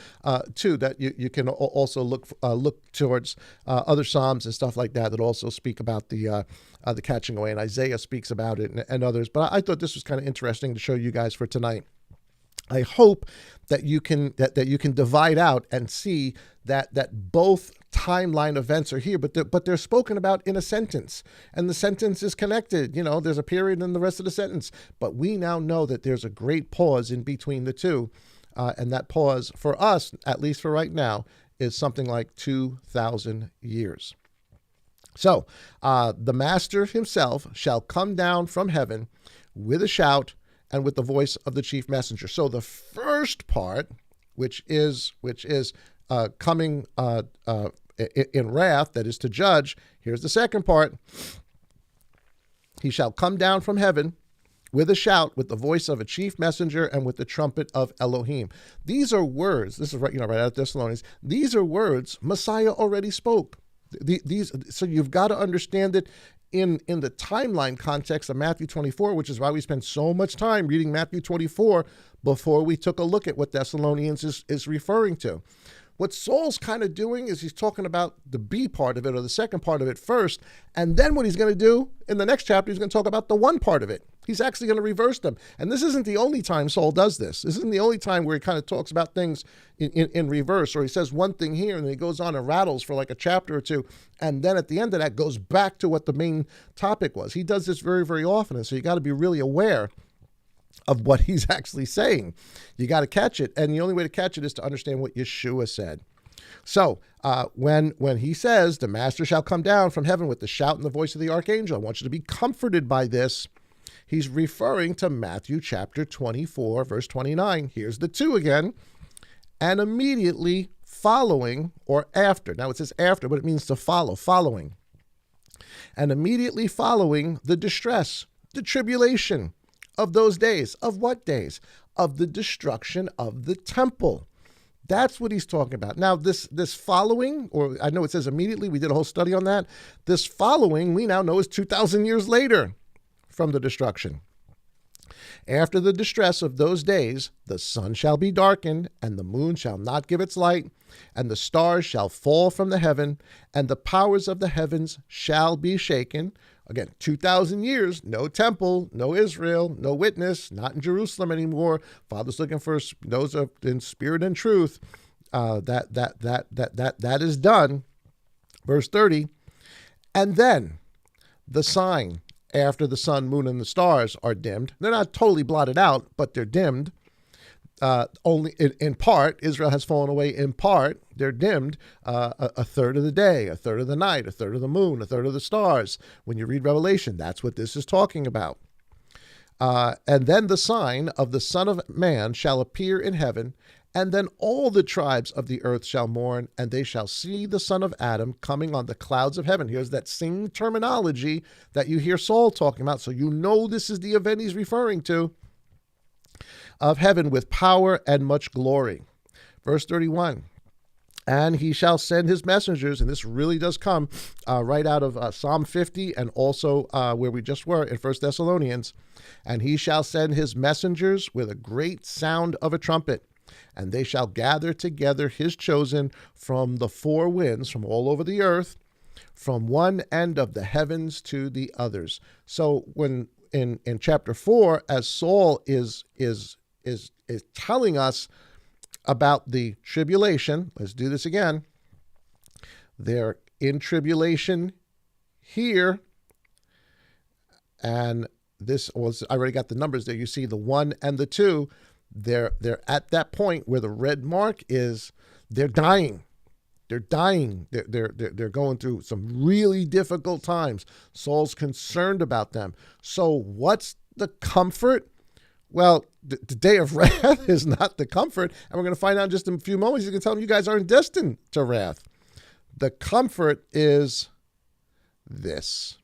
too that you can also look towards other psalms and stuff like that also speak about the catching away. And Isaiah speaks about it and others. But I thought this was kind of interesting to show you guys for tonight. I hope that you can you can divide out and see that both timeline events are here, but they're spoken about in a sentence, and the sentence is connected. There's a period in the rest of the sentence, but we now know that there's a great pause in between the two, and that pause for us, at least for right now, is something like 2,000 years. So the master himself shall come down from heaven with a shout and with the voice of the chief messenger. So the first part, which is coming in wrath, that is to judge. Here's the second part. He shall come down from heaven with a shout, with the voice of a chief messenger, and with the trumpet of Elohim. These are words. This is right out of Thessalonians. These are words Messiah already spoke. So you've got to understand it in the timeline context of Matthew 24, which is why we spend so much time reading Matthew 24 before we took a look at what Thessalonians is referring to. What Saul's kind of doing is he's talking about the B part of it, or the second part of it first, and then what he's going to do in the next chapter, he's going to talk about the one part of it. He's actually going to reverse them. And this isn't the only time Saul does this. This isn't the only time where he kind of talks about things in reverse, or he says one thing here and then he goes on and rattles for like a chapter or two, and then at the end of that goes back to what the main topic was. He does this very, very often, and so you got to be really aware of what he's actually saying. You got to catch it, and the only way to catch it is to understand what Yeshua said. So when he says, the master shall come down from heaven with the shout and the voice of the archangel, I want you to be comforted by this. He's referring to Matthew chapter 24, verse 29. Here's the two again. And immediately following, or after. Now it says after, but it means to follow, following. And immediately following the distress, the tribulation of those days. Of what days? Of the destruction of the temple. That's what he's talking about. Now, this following, or I know it says immediately, we did a whole study on that. This following, we now know, is 2,000 years later from the destruction. After the distress of those days, the sun shall be darkened, and the moon shall not give its light, and the stars shall fall from the heaven, and the powers of the heavens shall be shaken. Again, 2,000 years, no temple, no Israel, no witness, not in Jerusalem anymore. Father's looking for those in spirit and truth. That is done. Verse 30, and then the sign after the sun, moon, and the stars are dimmed. They're not totally blotted out, but they're dimmed. Only in part. Israel has fallen away in part. They're dimmed a third of the day, a third of the night, a third of the moon, a third of the stars. When you read Revelation, that's what this is talking about. And then the sign of the Son of Man shall appear in heaven, and then all the tribes of the earth shall mourn, and they shall see the Son of Adam coming on the clouds of heaven. Here's that same terminology that you hear Saul talking about, so you know this is the event he's referring to. of heaven with power and much glory. Verse 31. And he shall send his messengers, and this really does come right out of Psalm 50 and also where we just were in 1 Thessalonians. And he shall send his messengers with a great sound of a trumpet, and they shall gather together his chosen from the four winds, from all over the earth, from one end of the heavens to the others. So when in chapter 4, as Saul is telling us about the tribulation. Let's do this again. They're in tribulation here. And this was, I already got the numbers there. You see the 1 and the 2. They're at that point where the red mark is. They're dying. They're dying. They're going through some really difficult times. Saul's concerned about them. So what's the comfort? Well, the day of wrath is not the comfort, and we're going to find out in just a few moments. You can tell them you guys aren't destined to wrath. The comfort is this.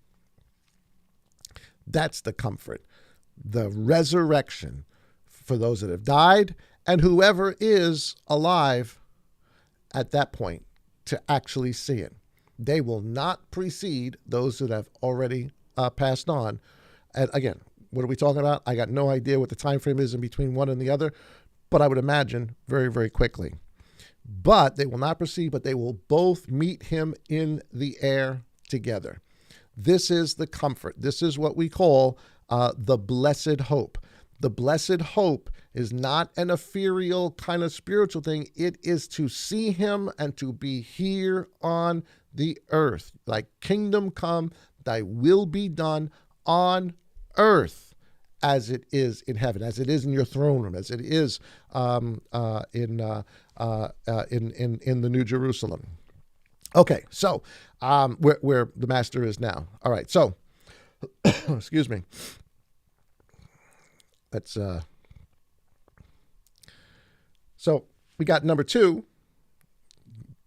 That's the comfort. The resurrection for those that have died and whoever is alive at that point to actually see it. They will not precede those that have already passed on. And again, what are we talking about? I got no idea what the time frame is in between one and the other, but I would imagine very, very quickly. But they will not proceed, but they will both meet him in the air together. This is the comfort. This is what we call the blessed hope. The blessed hope is not an ethereal kind of spiritual thing. It is to see him and to be here on the earth. Thy kingdom come, thy will be done on earth as it is in heaven, as it is in your throne room, as it is in the New Jerusalem. Okay, so where the master is now. All right, so excuse me. Let's. So we got number 2.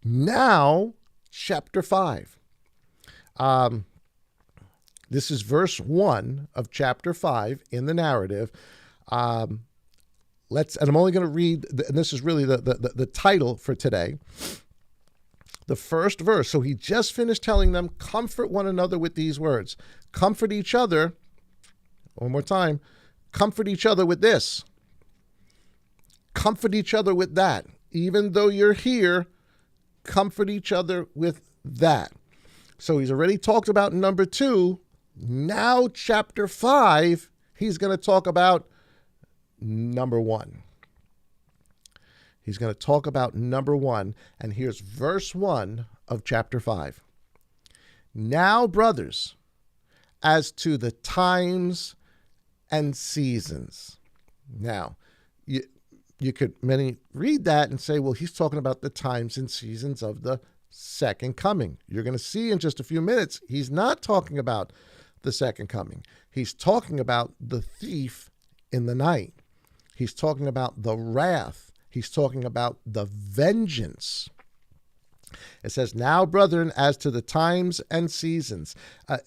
Now, chapter 5. This is verse 1 of chapter 5 in the narrative. And I'm only going to read, and this is really the title for today. The first verse. So he just finished telling them, comfort one another with these words. Comfort each other. One more time. Comfort each other with this. Comfort each other with that. Even though you're here, comfort each other with that. So he's already talked about number 2. Now, chapter 5, he's going to talk about number 1. He's going to talk about number 1. And here's verse 1 of chapter 5. Now, brothers, as to the times and seasons. Now, you could many read that and say, well, he's talking about the times and seasons of the second coming. You're going to see in just a few minutes, he's not talking about the second coming. He's talking about the thief in the night. He's talking about the wrath. He's talking about the vengeance. It says, now, brethren, as to the times and seasons.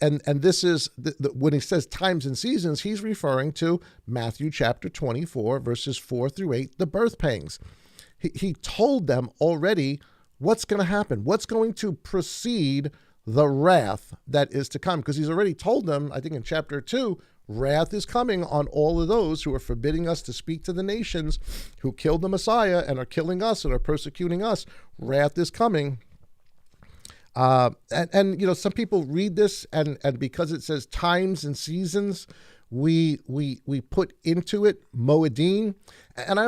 And this is, when he says times and seasons, he's referring to Matthew chapter 24, verses 4 through 8, the birth pangs. He told them already what's going to happen, what's going to precede the wrath that is to come. Because he's already told them, I think in chapter 2, wrath is coming on all of those who are forbidding us to speak to the nations, who killed the Messiah and are killing us and are persecuting us. Wrath is coming. And you know, some people read this and because it says times and seasons, we put into it Moedim. And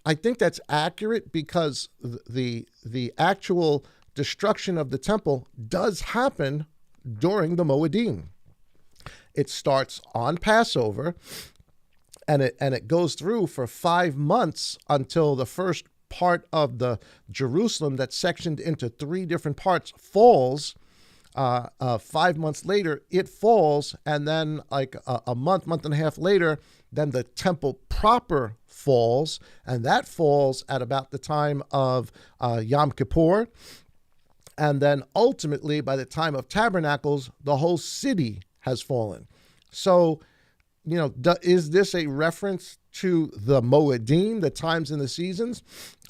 I think that's accurate because the actual destruction of the temple does happen during the Moedim. It starts on Passover, and it goes through for 5 months until the first part of the Jerusalem that's sectioned into 3 different parts falls. 5 months later, it falls, and then like a month and a half later, then the temple proper falls, and that falls at about the time of Yom Kippur. And then ultimately, by the time of Tabernacles, the whole city has fallen. So, you know, is this a reference to the Moedim, the times and the seasons?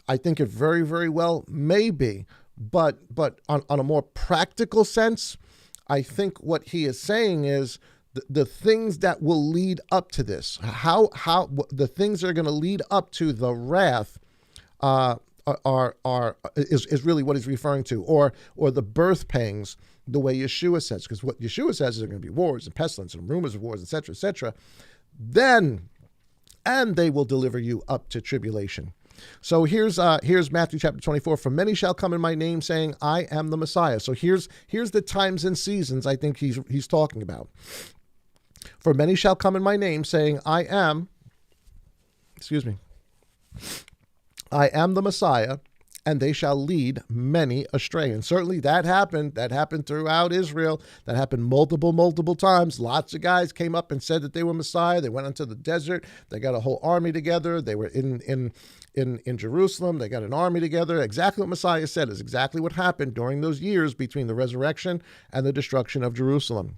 I think it very, very well may be. But on a more practical sense, I think what he is saying is the things that will lead up to this, how the things that are going to lead up to the wrath is really what he's referring to, or the birth pangs, the way Yeshua says, because what Yeshua says is there are going to be wars and pestilence and rumors of wars, etc., etc. Then, and they will deliver you up to tribulation. So here's Matthew chapter 24. For many shall come in my name, saying, I am the Messiah. So here's the times and seasons I think he's talking about. For many shall come in my name, saying, I am the Messiah, and they shall lead many astray. And certainly that happened. That happened throughout Israel. That happened multiple times. Lots of guys came up and said that they were Messiah. They went into the desert. They got a whole army together. They were in Jerusalem. They got an army together. Exactly what Messiah said is exactly what happened during those years between the resurrection and the destruction of Jerusalem.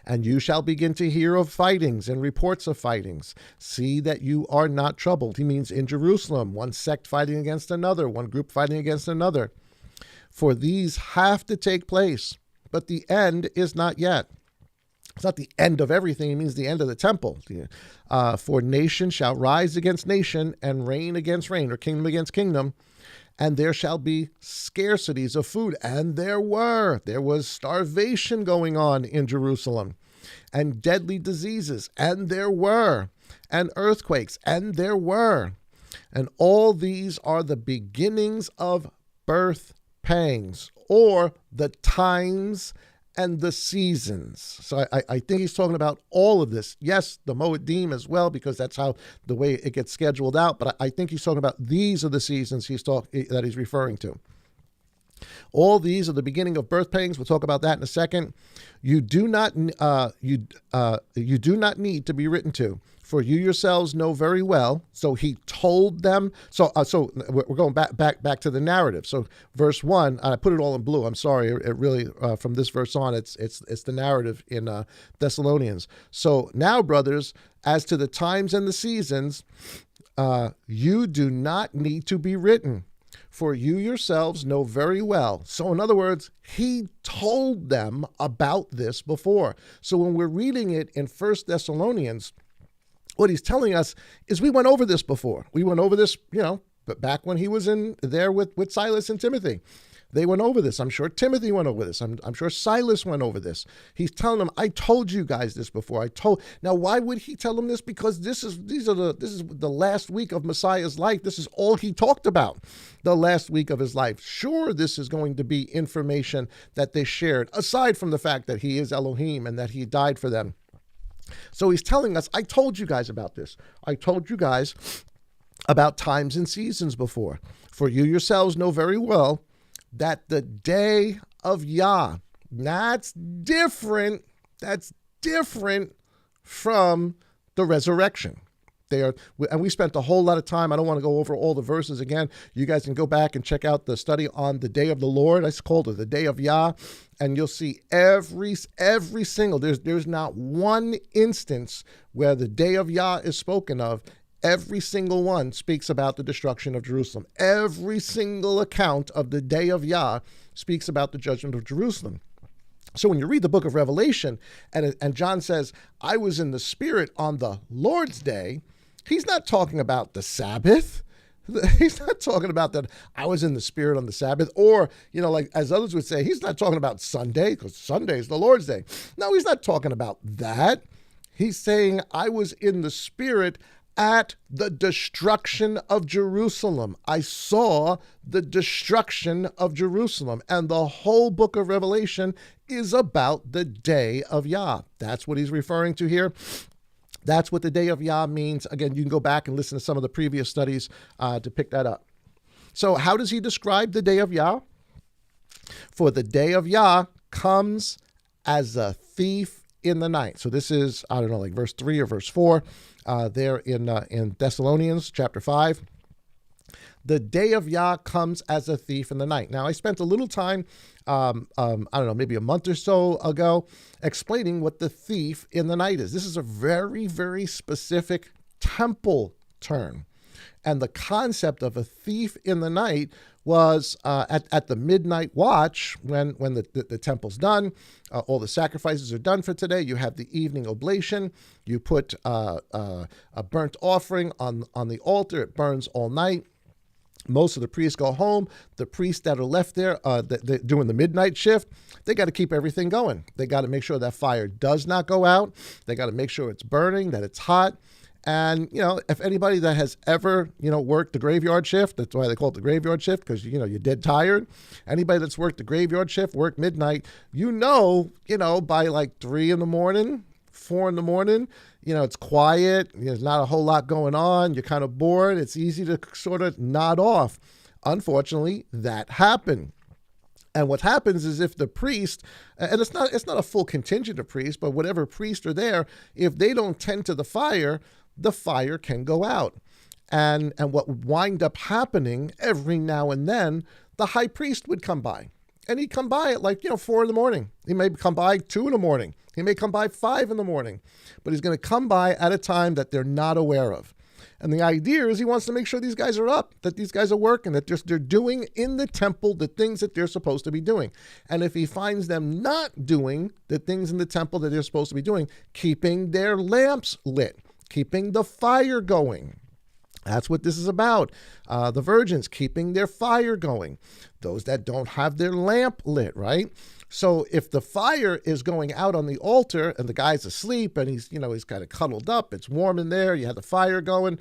And you shall begin to hear of fightings and reports of fightings. See that you are not troubled. He means in Jerusalem, one sect fighting against another, one group fighting against another. For these have to take place, but the end is not yet. It's not the end of everything. It means the end of the temple. For nation shall rise against nation and reign against reign, or kingdom against kingdom. And there shall be scarcities of food. And there was starvation going on in Jerusalem, and deadly diseases. And there were, and earthquakes. And there were. And all these are the beginnings of birth pangs, or the times and the seasons. So I think he's talking about all of this. Yes, the Moedim as well, because that's how the way it gets scheduled out. But I think he's talking about these are the seasons that he's referring to. All these are the beginning of birth pangs. We'll talk about that in a second. You do not need to be written to, for you yourselves know very well. So he told them. So we're going back to the narrative. So verse 1, I put it all in blue. I'm sorry. It really from this verse on, it's the narrative in Thessalonians. So now, brothers, as to the times and the seasons, you do not need to be written, for you yourselves know very well. So in other words, he told them about this before. So when we're reading it in 1 Thessalonians, what he's telling us is we went over this before. We went over this, but back when he was in there with Silas and Timothy. They went over this. I'm sure Timothy went over this. I'm sure Silas went over this. He's telling them, I told you guys this before. Now, why would he tell them this? Because this is the last week of Messiah's life. This is all he talked about, the last week of his life. Sure, this is going to be information that they shared, aside from the fact that he is Elohim and that he died for them. So he's telling us, I told you guys about this. I told you guys about times and seasons before. For you yourselves know very well that the day of Yah, that's different from the resurrection. And we spent a whole lot of time. I don't want to go over all the verses again. You guys can go back and check out the study on the day of the Lord. I called it the day of Yah. And you'll see every single, there's not one instance where the day of Yah is spoken of. Every single one speaks about the destruction of Jerusalem. Every single account of the day of Yah speaks about the judgment of Jerusalem. So when you read the book of Revelation and John says, I was in the Spirit on the Lord's day, he's not talking about the Sabbath. He's not talking about that I was in the Spirit on the Sabbath, or, like as others would say, he's not talking about Sunday, because Sunday is the Lord's day. No, he's not talking about that. He's saying I was in the Spirit at the destruction of Jerusalem. I saw the destruction of Jerusalem. And the whole book of Revelation is about the day of Yah. That's what he's referring to here. That's what the day of Yah means. Again, you can go back and listen to some of the previous studies to pick that up. So how does he describe the day of Yah? For the day of Yah comes as a thief in the night. So this is, like verse 3 or verse 4 there in Thessalonians chapter 5. The day of Yah comes as a thief in the night. Now, I spent a little time, maybe a month or so ago, explaining what the thief in the night is. This is a very, very specific temple turn. And the concept of a thief in the night was at the midnight watch, when the temple's done, all the sacrifices are done for today. You have the evening oblation. You put a burnt offering on the altar. It burns all night. Most of the priests go home. The priests that are left there doing the midnight shift, they got to keep everything going. They got to make sure that fire does not go out. They got to make sure it's burning, that it's hot. And, if anybody that has ever, worked the graveyard shift, that's why they call it the graveyard shift, because, you're dead tired. Anybody that's worked the graveyard shift, worked midnight, by like 3 a.m, 4 a.m, it's quiet. There's not a whole lot going on. You're kind of bored. It's easy to sort of nod off. Unfortunately, that happened. And what happens is if the priest, and it's not a full contingent of priests, but whatever priests are there, if they don't tend to the fire can go out. And what would wind up happening every now and then, the high priest would come by. And he'd come by at 4 a.m. He may come by 2 a.m. He may come by 5 a.m. But he's going to come by at a time that they're not aware of. And the idea is he wants to make sure these guys are up, that these guys are working, that they're doing in the temple the things that they're supposed to be doing. And if he finds them not doing the things in the temple that they're supposed to be doing, keeping their lamps lit, keeping the fire going. That's what this is about. The virgins keeping their fire going. Those that don't have their lamp lit, right? So if the fire is going out on the altar and the guy's asleep and he's kind of cuddled up, it's warm in there, you have the fire going,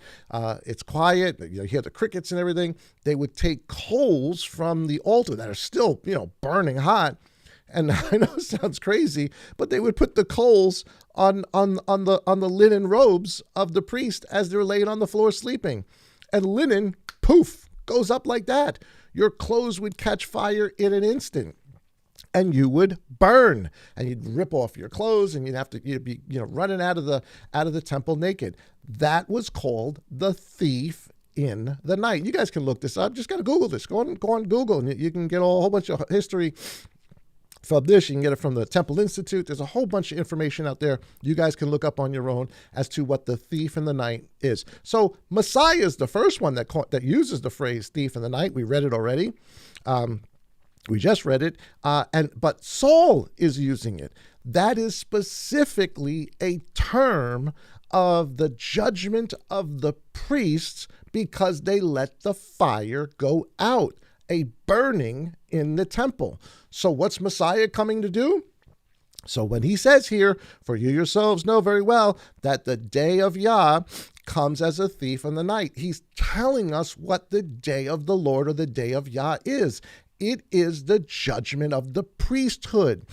it's quiet, you hear the crickets and everything, they would take coals from the altar that are still, burning hot. And I know it sounds crazy, but they would put the coals on the linen robes of the priest as they're laying on the floor sleeping. And linen, poof, goes up like that. Your clothes would catch fire in an instant. And you would burn, and you'd rip off your clothes, and you'd be running out of the temple naked. That was called the thief in the night. You guys can look this up. Just got to Google this. Go on Google, and you can get a whole bunch of history from this. You can get it from the Temple Institute. There's a whole bunch of information out there you guys can look up on your own as to what the thief in the night is. So Messiah is the first one that uses the phrase thief in the night. We read it already. We just read it. But Saul is using it. That is specifically a term of the judgment of the priests because they let the fire go out, a burning in the temple. So what's Messiah coming to do? So when he says here, for you yourselves know very well that the day of Yah comes as a thief in the night. He's telling us what the day of the Lord or the day of Yah is. It is the judgment of the priesthood.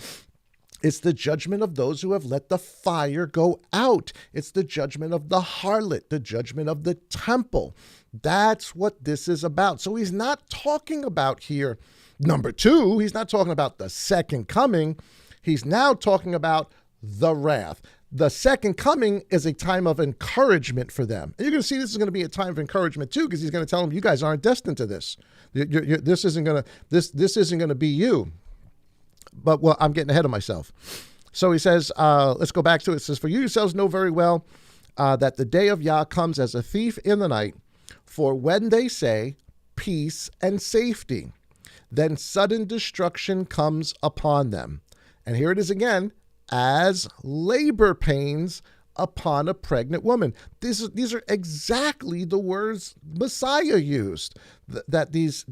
It's the judgment of those who have let the fire go out. It's the judgment of the harlot, the judgment of the temple. That's what this is about. So he's not talking about here, number two, he's not talking about the second coming. He's now talking about the wrath. The second coming is a time of encouragement for them. And you're going to see this is going to be a time of encouragement too, because he's going to tell them, you guys aren't destined to this. This isn't going to be you. But well, I'm getting ahead of myself. So he says, let's go back to it. It says, for you yourselves know very well that the day of Yah comes as a thief in the night. For when they say peace and safety, then sudden destruction comes upon them. And here it is again, as labor pains upon a pregnant woman. These are exactly the words Messiah used, that these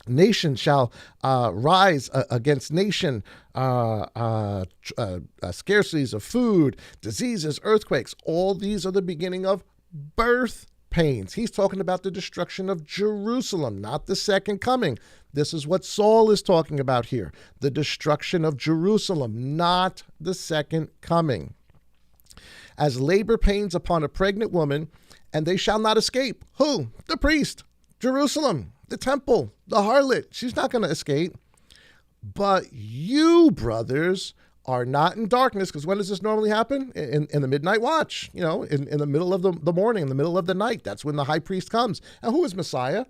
nation shall rise against nation, scarcities of food, diseases, earthquakes. All these are the beginning of birth pains. He's talking about the destruction of Jerusalem, not the second coming. This is what Saul is talking about here. The destruction of Jerusalem, not the second coming. As labor pains upon a pregnant woman, and they shall not escape. Who? The priest. Jerusalem. The temple, the harlot, she's not going to escape. But you, brothers, are not in darkness, because when does this normally happen? In the midnight watch, in the middle of the morning, in the middle of the night. That's when the high priest comes. And who is Messiah?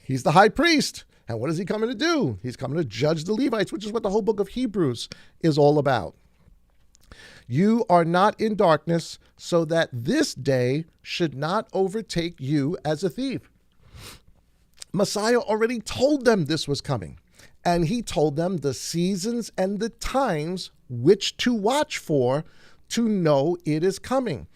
He's the high priest. And what is he coming to do? He's coming to judge the Levites, which is what the whole book of Hebrews is all about. You are not in darkness, so that this day should not overtake you as a thief. Messiah already told them this was coming, and he told them the seasons and the times which to watch for to know it is coming.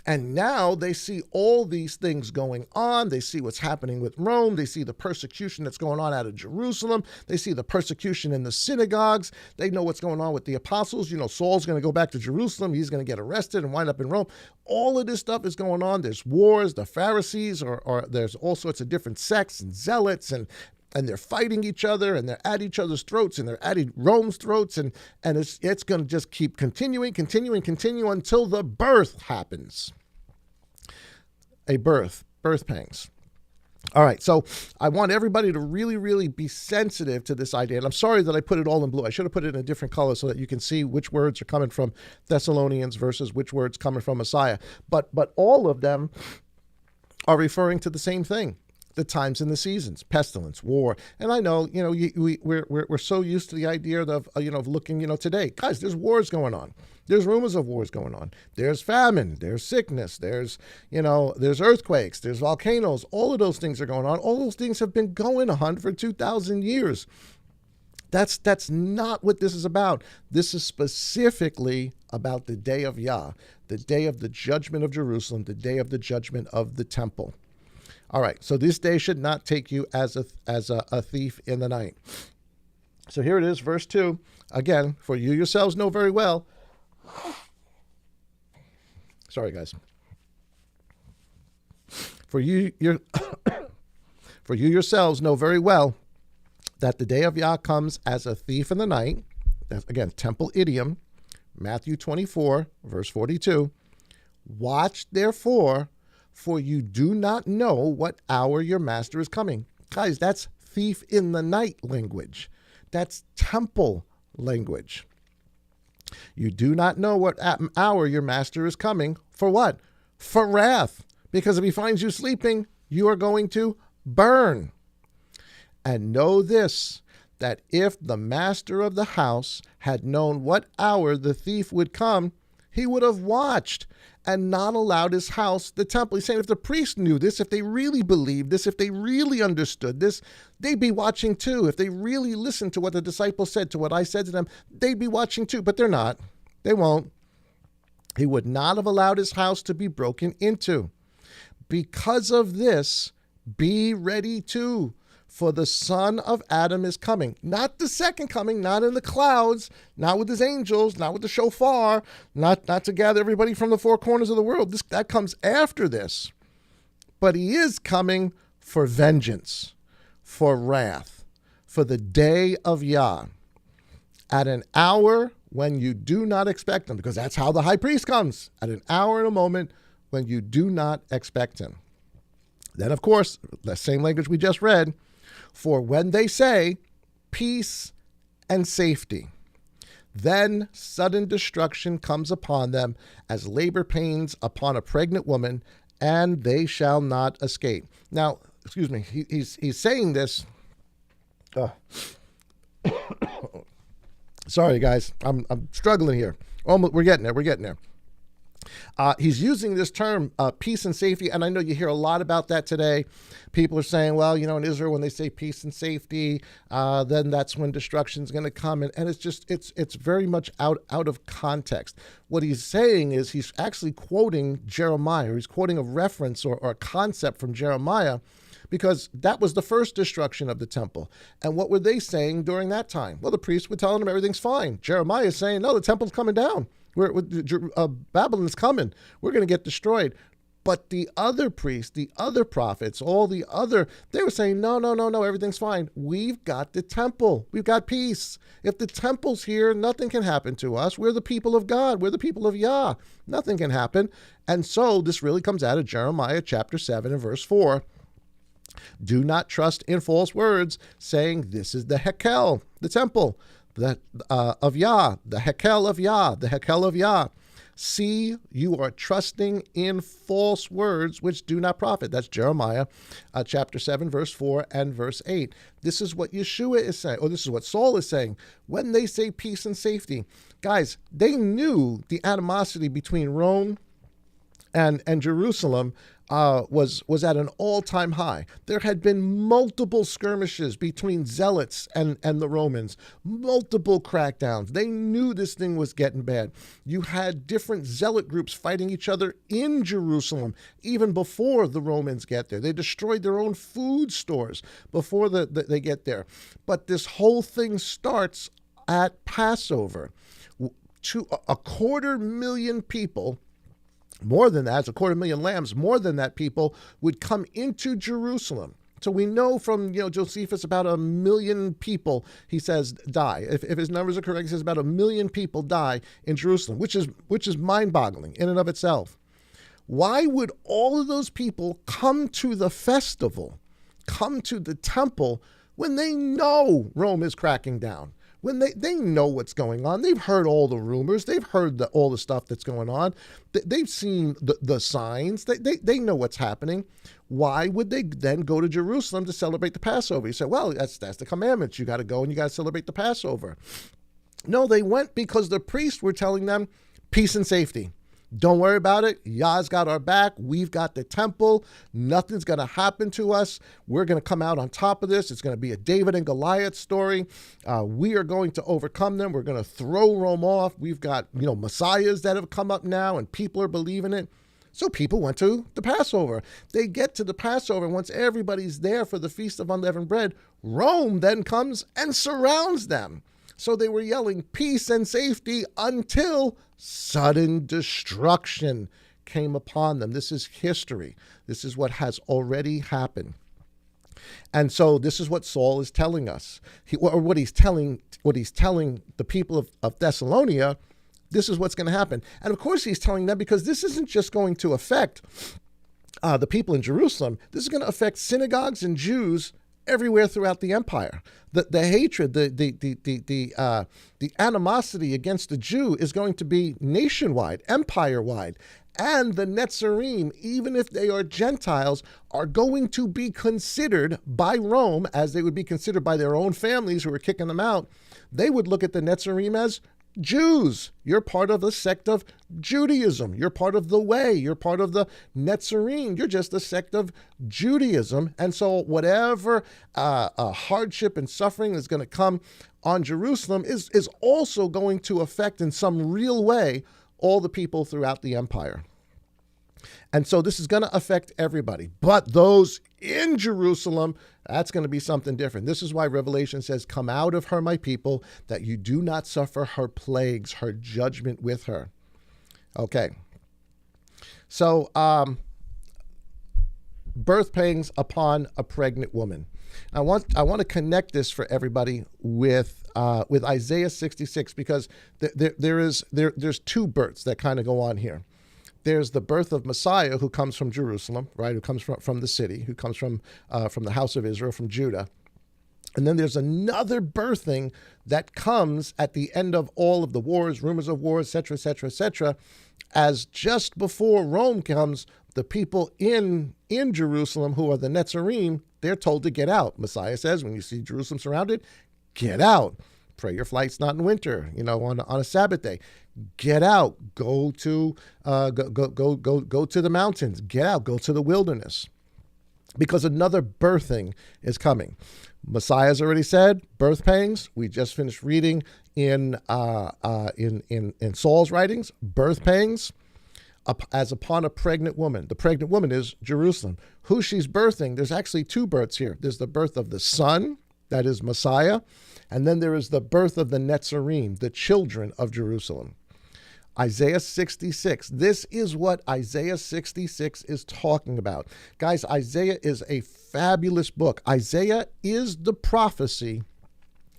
And now they see all these things going on. They see what's happening with Rome. They see the persecution that's going on out of Jerusalem. They see the persecution in the synagogues. They know what's going on with the apostles. Saul's going to go back to Jerusalem. He's going to get arrested and wind up in Rome. All of this stuff is going on. There's wars. The Pharisees or there's all sorts of different sects and zealots, and they're fighting each other, and they're at each other's throats, and they're at Rome's throats, and it's going to just keep continuing until the birth happens. A birth pangs. All right, so I want everybody to really, really be sensitive to this idea. And I'm sorry that I put it all in blue. I should have put it in a different color so that you can see which words are coming from Thessalonians versus which words coming from Messiah. But all of them are referring to the same thing. The times and the seasons, pestilence, war. And I know, we're so used to the idea of looking, today. Guys, there's wars going on. There's rumors of wars going on. There's famine, there's sickness, there's earthquakes, there's volcanoes. All of those things are going on. All those things have been going on for 2,000 years. That's not what this is about. This is specifically about the day of Yah, the day of the judgment of Jerusalem, the day of the judgment of the temple. All right, so this day should not take you as a thief in the night. So here it is, verse 2. Again, for you yourselves know very well. Sorry, guys. For you yourselves know very well that the day of Yah comes as a thief in the night. That's, again, temple idiom. Matthew 24, verse 42. Watch, therefore, for you do not know what hour your master is coming. Guys, that's thief in the night language. That's temple language. You do not know what hour your master is coming. For what? For wrath. Because if he finds you sleeping, you are going to burn. And know this, that if the master of the house had known what hour the thief would come, he would have watched and not allowed his house, the temple. He's saying if the priests knew this, if they really believed this, if they really understood this, they'd be watching too. If they really listened to what the disciples said, to what I said to them, they'd be watching too. But they're not. They won't. He would not have allowed his house to be broken into. Because of this, be ready too. For the Son of Adam is coming. Not the second coming, not in the clouds, not with his angels, not with the shofar, not to gather everybody from the four corners of the world. That comes after this. But he is coming for vengeance, for wrath, for the day of Yah, at an hour when you do not expect him, because that's how the high priest comes, at an hour and a moment when you do not expect him. Then, of course, the same language we just read, for when they say peace and safety, then sudden destruction comes upon them as labor pains upon a pregnant woman, and they shall not escape. Now, excuse me, he's saying this. Sorry, guys, I'm struggling here. Almost, we're getting there. He's using this term, peace and safety, and I know you hear a lot about that today. People are saying, well, in Israel, when they say peace and safety, then that's when destruction is going to come, and it's very much out of context. What he's saying is he's actually quoting Jeremiah. He's quoting a reference or a concept from Jeremiah, because that was the first destruction of the temple. And what were they saying during that time? Well, the priests were telling them everything's fine. Jeremiah is saying, no, the temple's coming down. Babylon's coming. We're going to get destroyed. But the other priests, the other prophets, they were saying, no, everything's fine. We've got the temple. We've got peace. If the temple's here, nothing can happen to us. We're the people of God. We're the people of Yah. Nothing can happen. And so this really comes out of Jeremiah chapter 7 and verse 4. Do not trust in false words, saying this is the Hekel, the temple of Yah, the Hekel of Yah, the Hekel of Yah. See, you are trusting in false words which do not profit. That's Jeremiah chapter 7, verse 4 and verse 8. This is what Yeshua is saying, or this is what Saul is saying. When they say peace and safety, guys, they knew the animosity between Rome and Jerusalem was at an all-time high. There had been multiple skirmishes between zealots and the Romans, multiple crackdowns. They knew this thing was getting bad. You had different zealot groups fighting each other in Jerusalem even before the Romans get there. They destroyed their own food stores before they get there. But this whole thing starts at Passover. To 250,000 people, more than that, it's 250,000 lambs, more than that people would come into Jerusalem. So we know from, Josephus, about 1 million people, he says, die. If his numbers are correct, he says about 1 million people die in Jerusalem, which is mind-boggling in and of itself. Why would all of those people come to the festival, come to the temple, when they know Rome is cracking down? When they know what's going on? They've heard all the rumors. They've heard all the stuff that's going on. They've seen the signs. They know what's happening. Why would they then go to Jerusalem to celebrate the Passover? You say, well, that's the commandments. You got to go and you got to celebrate the Passover. No, they went because the priests were telling them peace and safety. Don't worry about it. Yah's got our back. We've got the temple. Nothing's going to happen to us. We're going to come out on top of this. It's going to be a David and Goliath story. We are going to overcome them. We're going to throw Rome off. We've got, messiahs that have come up now, and people are believing it. So people went to the Passover. They get to the Passover, and once everybody's there for the Feast of Unleavened Bread, Rome then comes and surrounds them. So they were yelling peace and safety until sudden destruction came upon them. This is history. This is what has already happened. And so this is what Saul is telling us. What he's telling the people of Thessalonia, this is what's going to happen. And of course he's telling them because this isn't just going to affect the people in Jerusalem. This is going to affect synagogues and Jews everywhere throughout the empire. The hatred, the animosity against the Jew is going to be nationwide, empire-wide. And the Netzarim, even if they are Gentiles, are going to be considered by Rome, as they would be considered by their own families who were kicking them out. They would look at the Netzarim as Jews. You're part of the sect of Judaism. You're part of the way. You're part of the Netzarim. You're just a sect of Judaism. And so whatever hardship and suffering is going to come on Jerusalem is also going to affect in some real way all the people throughout the empire. And so this is going to affect everybody. But those in Jerusalem, that's going to be something different. This is why Revelation says, come out of her, my people, that you do not suffer her plagues, her judgment with her. Okay. So, birth pangs upon a pregnant woman. I want to connect this for everybody with Isaiah 66, because there's two births that kind of go on here. There's the birth of Messiah, who comes from Jerusalem, right? Who comes from the city, who comes from the house of Israel, from Judah. And then there's another birthing that comes at the end of all of the wars, rumors of wars, et cetera, as just before Rome comes, the people in Jerusalem, who are the Netzarim, they're told to get out. Messiah says, when you see Jerusalem surrounded, get out. Pray your flights not in winter, on a Sabbath day. Get out. Go to the mountains. Get out. Go to the wilderness, because another birthing is coming. Messiah's already said birth pangs. We just finished reading in Saul's writings, birth pangs as upon a pregnant woman. The pregnant woman is Jerusalem. Who she's birthing, there's actually two births here. There's the birth of the son, that is Messiah, and then there is the birth of the Netzarim, the children of Jerusalem. Isaiah 66. This is what Isaiah 66 is talking about. Guys, Isaiah is a fabulous book. Isaiah is the prophecy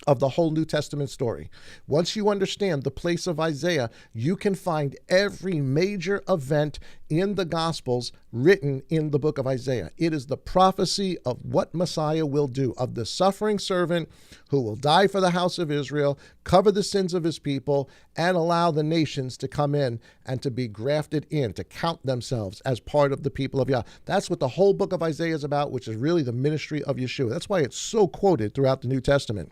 of the whole New Testament story. Once you understand the place of Isaiah, you can find every major event in the Gospels written in the book of Isaiah. It is the prophecy of what Messiah will do, of the suffering servant who will die for the house of Israel, cover the sins of his people, and allow the nations to come in and to be grafted in, to count themselves as part of the people of Yah. That's what the whole book of Isaiah is about, which is really the ministry of Yeshua. That's why it's so quoted throughout the New Testament.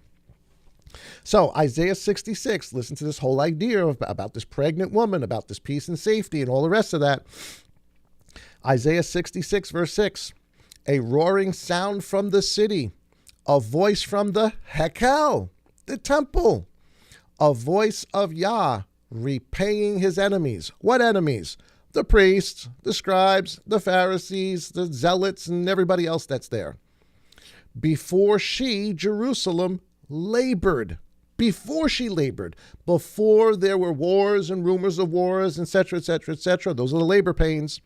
So Isaiah 66, listen to this whole idea about this pregnant woman, about this peace and safety and all the rest of that. Isaiah 66, verse 6, a roaring sound from the city, a voice from the Hekel, the temple, a voice of Yah repaying his enemies. What enemies? The priests, the scribes, the Pharisees, the zealots, and everybody else that's there. Before she, Jerusalem, labored, before there were wars and rumors of wars, etc., etc., etc. Those are the labor pains.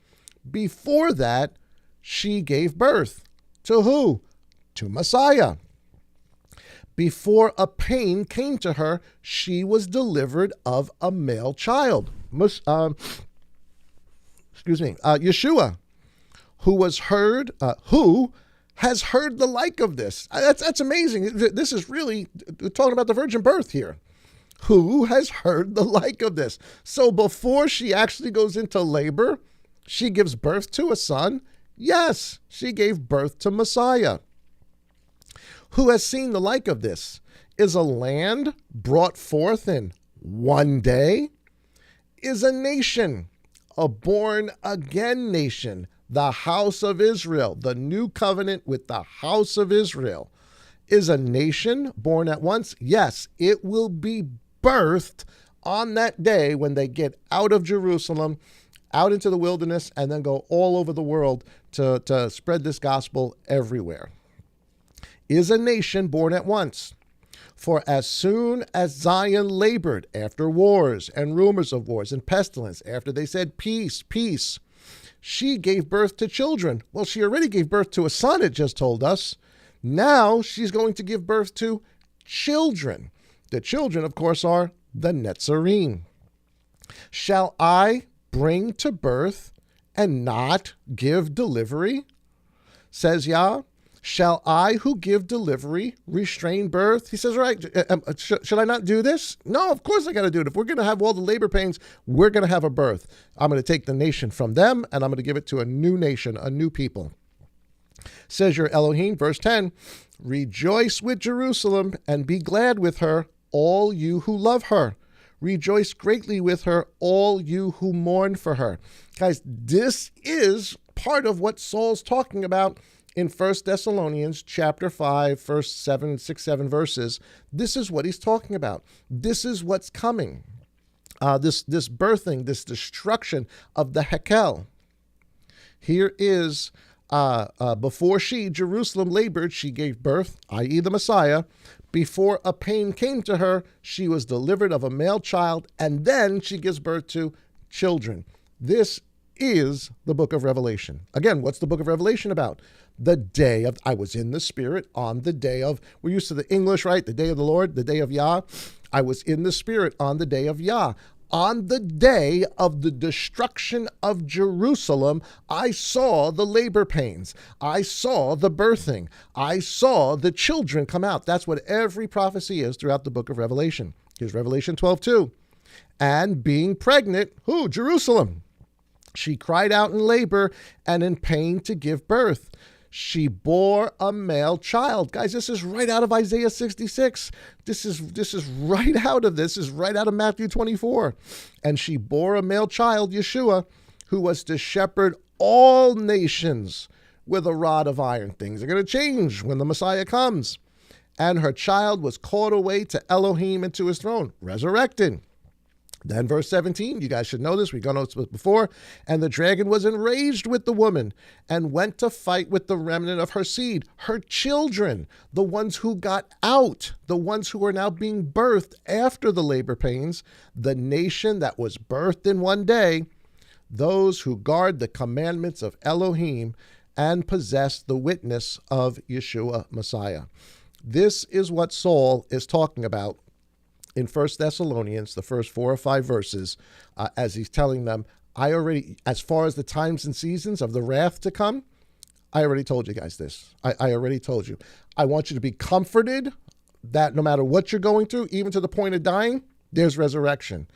Before that, she gave birth. To who? To Messiah. Before a pain came to her, she was delivered of a male child. Yeshua, who has heard the like of this. That's amazing. This is really, we're talking about the virgin birth here. Who has heard the like of this? So before she actually goes into labor, she gives birth to a son. Yes, she gave birth to Messiah. Who has seen the like of this? Is a land brought forth in one day? Is a nation, a born again nation, the house of Israel, the new covenant with the house of Israel. Is a nation born at once? Yes, it will be birthed on that day when they get out of Jerusalem, out into the wilderness, and then go all over the world to spread this gospel everywhere. Is a nation born at once? For as soon as Zion labored after wars and rumors of wars and pestilence, after they said peace, peace, she gave birth to children. Well, she already gave birth to a son, it just told us. Now she's going to give birth to children. The children, of course, are the Netzarim. Shall I bring to birth and not give delivery? Says Yah. Shall I who give delivery restrain birth? He says, all right, should I not do this? No, of course I got to do it. If we're going to have all the labor pains, we're going to have a birth. I'm going to take the nation from them, and I'm going to give it to a new nation, a new people. Says your Elohim, verse 10, rejoice with Jerusalem and be glad with her, all you who love her. Rejoice greatly with her, all you who mourn for her. Guys, this is part of what Saul's talking about in 1 Thessalonians chapter 5, first 7 verses. This is what he's talking about. This is what's coming. This birthing, this destruction of the Hekel. Here is, before she, Jerusalem, labored, she gave birth, i.e. the Messiah. Before a pain came to her, she was delivered of a male child, and then she gives birth to children. This is the book of Revelation. Again, what's the book of Revelation about? The day of, I was in the Spirit on the day of, we're used to the English, right? The day of the Lord, the day of Yah. I was in the Spirit on the day of Yah. On the day of the destruction of Jerusalem, I saw the labor pains. I saw the birthing. I saw the children come out. That's what every prophecy is throughout the book of Revelation. Here's Revelation 12:2. And being pregnant, who? Jerusalem. She cried out in labor and in pain to give birth. She bore a male child. Guys, this is right out of Isaiah 66. This is right out of this. This is right out of Matthew 24. And she bore a male child, Yeshua, who was to shepherd all nations with a rod of iron. Things are going to change when the Messiah comes. And her child was caught away to Elohim and to his throne, resurrected. Then verse 17, you guys should know this. We've gone over this before. And the dragon was enraged with the woman and went to fight with the remnant of her seed, her children, the ones who got out, the ones who are now being birthed after the labor pains, the nation that was birthed in one day, those who guard the commandments of Elohim and possess the witness of Yeshua Messiah. This is what Saul is talking about in 1 Thessalonians, the first 4 or 5 verses, as he's telling them, I already, as far as the times and seasons of the wrath to come, I already told you guys this. I already told you. I want you to be comforted that no matter what you're going through, even to the point of dying, there's resurrection.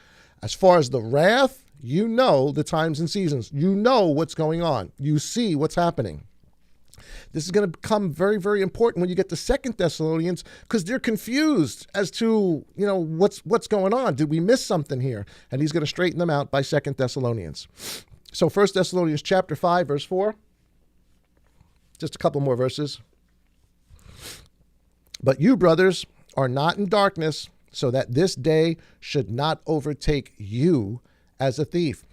As far as the wrath, you know the times and seasons. You know what's going on. You see what's happening. This is going to become very, very important when you get to 2 Thessalonians, because they're confused as to, what's going on. Did we miss something here? And he's going to straighten them out by 2 Thessalonians. So 1 Thessalonians chapter 5, verse 4. Just a couple more verses. But you, brothers, are not in darkness, so that this day should not overtake you as a thief.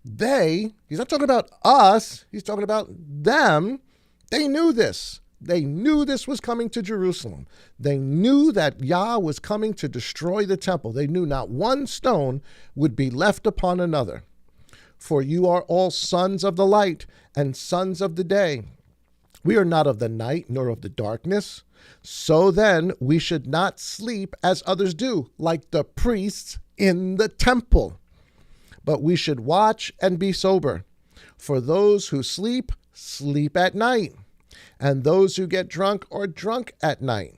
He's not talking about us, he's talking about them. They knew this. They knew this was coming to Jerusalem. They knew that Yah was coming to destroy the temple. They knew not one stone would be left upon another. For you are all sons of the light and sons of the day. We are not of the night nor of the darkness. So then we should not sleep as others do, like the priests in the temple. But we should watch and be sober. For those who sleep, sleep at night, and those who get drunk are drunk at night.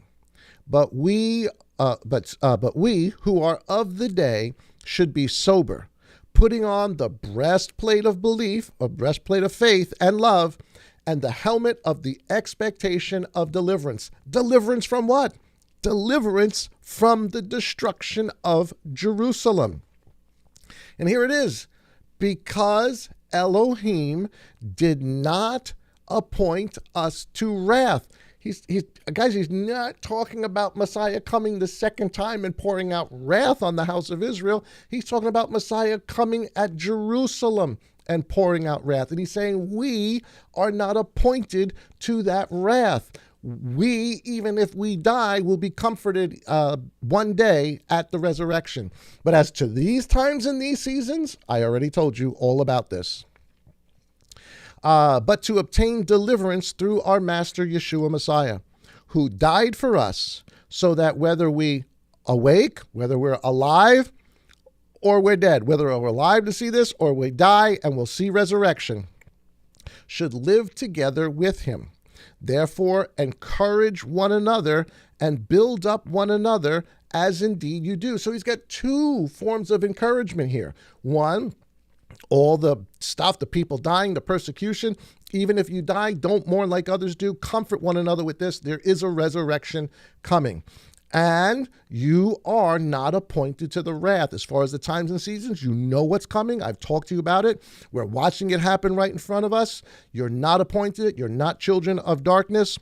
But we who are of the day should be sober, putting on the breastplate of belief, a breastplate of faith and love, and the helmet of the expectation of deliverance. Deliverance from what? Deliverance from the destruction of Jerusalem. And here it is. Because Elohim did not appoint us to wrath. He's not talking about Messiah coming the second time and pouring out wrath on the house of Israel. He's talking about Messiah coming at Jerusalem and pouring out wrath. And he's saying we are not appointed to that wrath. We, even if we die, will be comforted one day at the resurrection. But as to these times and these seasons, I already told you all about this. But to obtain deliverance through our Master Yeshua Messiah, who died for us, so that whether we awake, whether we're alive, or we're dead, whether we're alive to see this, or we die and we'll see resurrection, should live together with him. Therefore, encourage one another and build up one another, as indeed you do. So he's got two forms of encouragement here. One, all the stuff, the people dying, the persecution. Even if you die, don't mourn like others do. Comfort one another with this. There is a resurrection coming. And you are not appointed to the wrath. As far as the times and seasons, you know what's coming. I've talked to you about it. We're watching it happen right in front of us. You're not appointed. You're not children of darkness.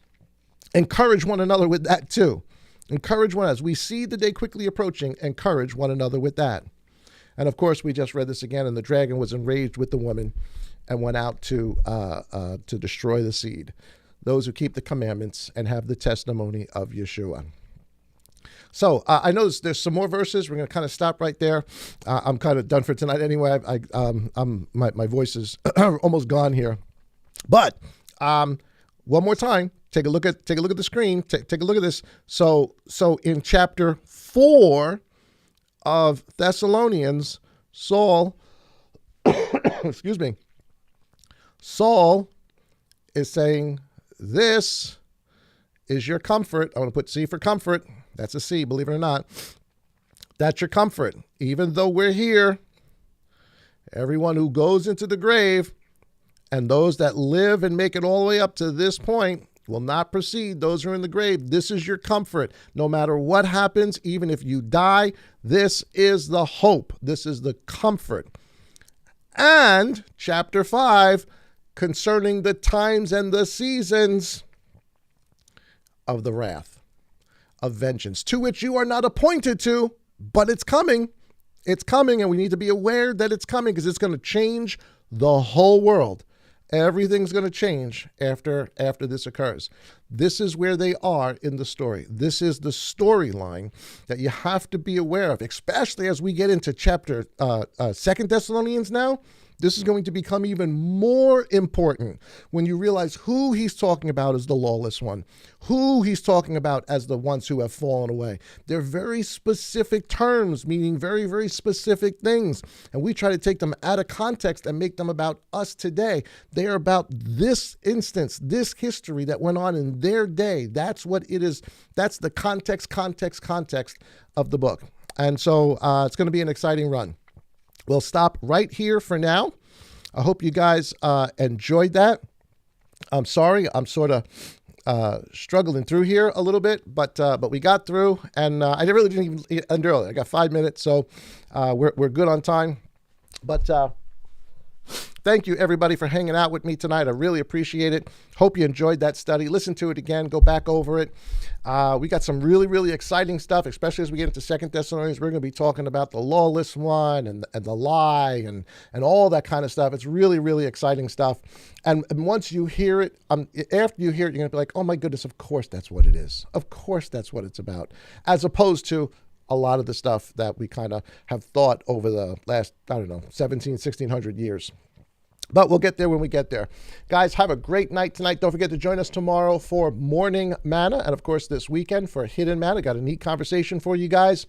Encourage one another with that too. Encourage one as we see the day quickly approaching. Encourage one another with that. And of course, we just read this again, and the dragon was enraged with the woman and went out to destroy the seed, those who keep the commandments and have the testimony of Yeshua. So I know there's some more verses. We're going to kind of stop right there. I'm kind of done for tonight anyway. My voice is almost gone here. But one more time, take a look at the screen. Take a look at this. So in chapter 4 of Thessalonians, Saul, excuse me, Saul is saying, this is your comfort. I want to put C for comfort. That's a C, believe it or not. That's your comfort. Even though we're here, everyone who goes into the grave and those that live and make it all the way up to this point will not proceed. Those who are in the grave, this is your comfort. No matter what happens, even if you die, this is the hope. This is the comfort. And chapter 5, concerning the times and the seasons of the wrath, of vengeance, to which you are not appointed to, but it's coming. It's coming, and we need to be aware that it's coming because it's going to change the whole world. Everything's going to change after this occurs. This is where they are in the story. This is the storyline that you have to be aware of, especially as we get into chapter 2 Thessalonians now. This is going to become even more important when you realize who he's talking about as the lawless one, who he's talking about as the ones who have fallen away. They're very specific terms, meaning very, very specific things. And we try to take them out of context and make them about us today. They are about this instance, this history that went on in their day. That's what it is. That's the context of the book. And so it's going to be an exciting run. We'll stop right here for now. I hope you guys enjoyed that. I'm sorry, I'm sort of struggling through here a little bit, but we got through, and I really didn't even end early. I got 5 minutes, so we're good on time. But thank you, everybody, for hanging out with me tonight. I really appreciate it. Hope you enjoyed that study. Listen to it again. Go back over it. We got some really, really exciting stuff, especially as we get into 2 Thessalonians. We're going to be talking about the lawless one and the lie and all that kind of stuff. It's really, really exciting stuff. And once you hear it, after you hear it, you're going to be like, oh, my goodness, of course that's what it is. Of course that's what it's about. As opposed to a lot of the stuff that we kind of have thought over the last, 1600 years. But we'll get there when we get there. Guys, have a great night tonight. Don't forget to join us tomorrow for Morning Manna. And, of course, this weekend for Hidden Manna. Got a neat conversation for you guys.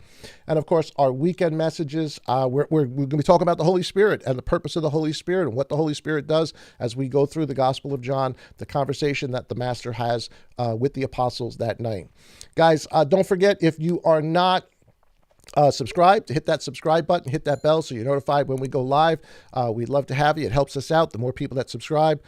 And, of course, our weekend messages. We're going to be talking about the Holy Spirit and the purpose of the Holy Spirit and what the Holy Spirit does as we go through the Gospel of John, the conversation that the Master has with the apostles that night. Guys, don't forget, if you are not subscribe, to hit that subscribe button, hit that bell so you're notified when we go live. We'd love to have you. It helps us out. The more people that subscribe,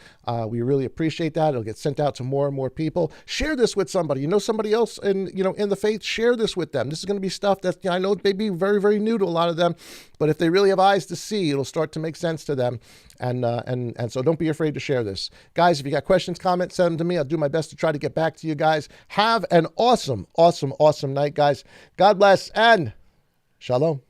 we really appreciate that. It'll get sent out to more and more people. Share this with somebody. You know somebody else in the faith, share this with them. This is going to be stuff that I know may be very, very new to a lot of them, but if they really have eyes to see, it'll start to make sense to them. And so don't be afraid to share this. Guys, if you got questions, comments, send them to me. I'll do my best to try to get back to you guys. Have an awesome, awesome, awesome night, guys. God bless and Shalom.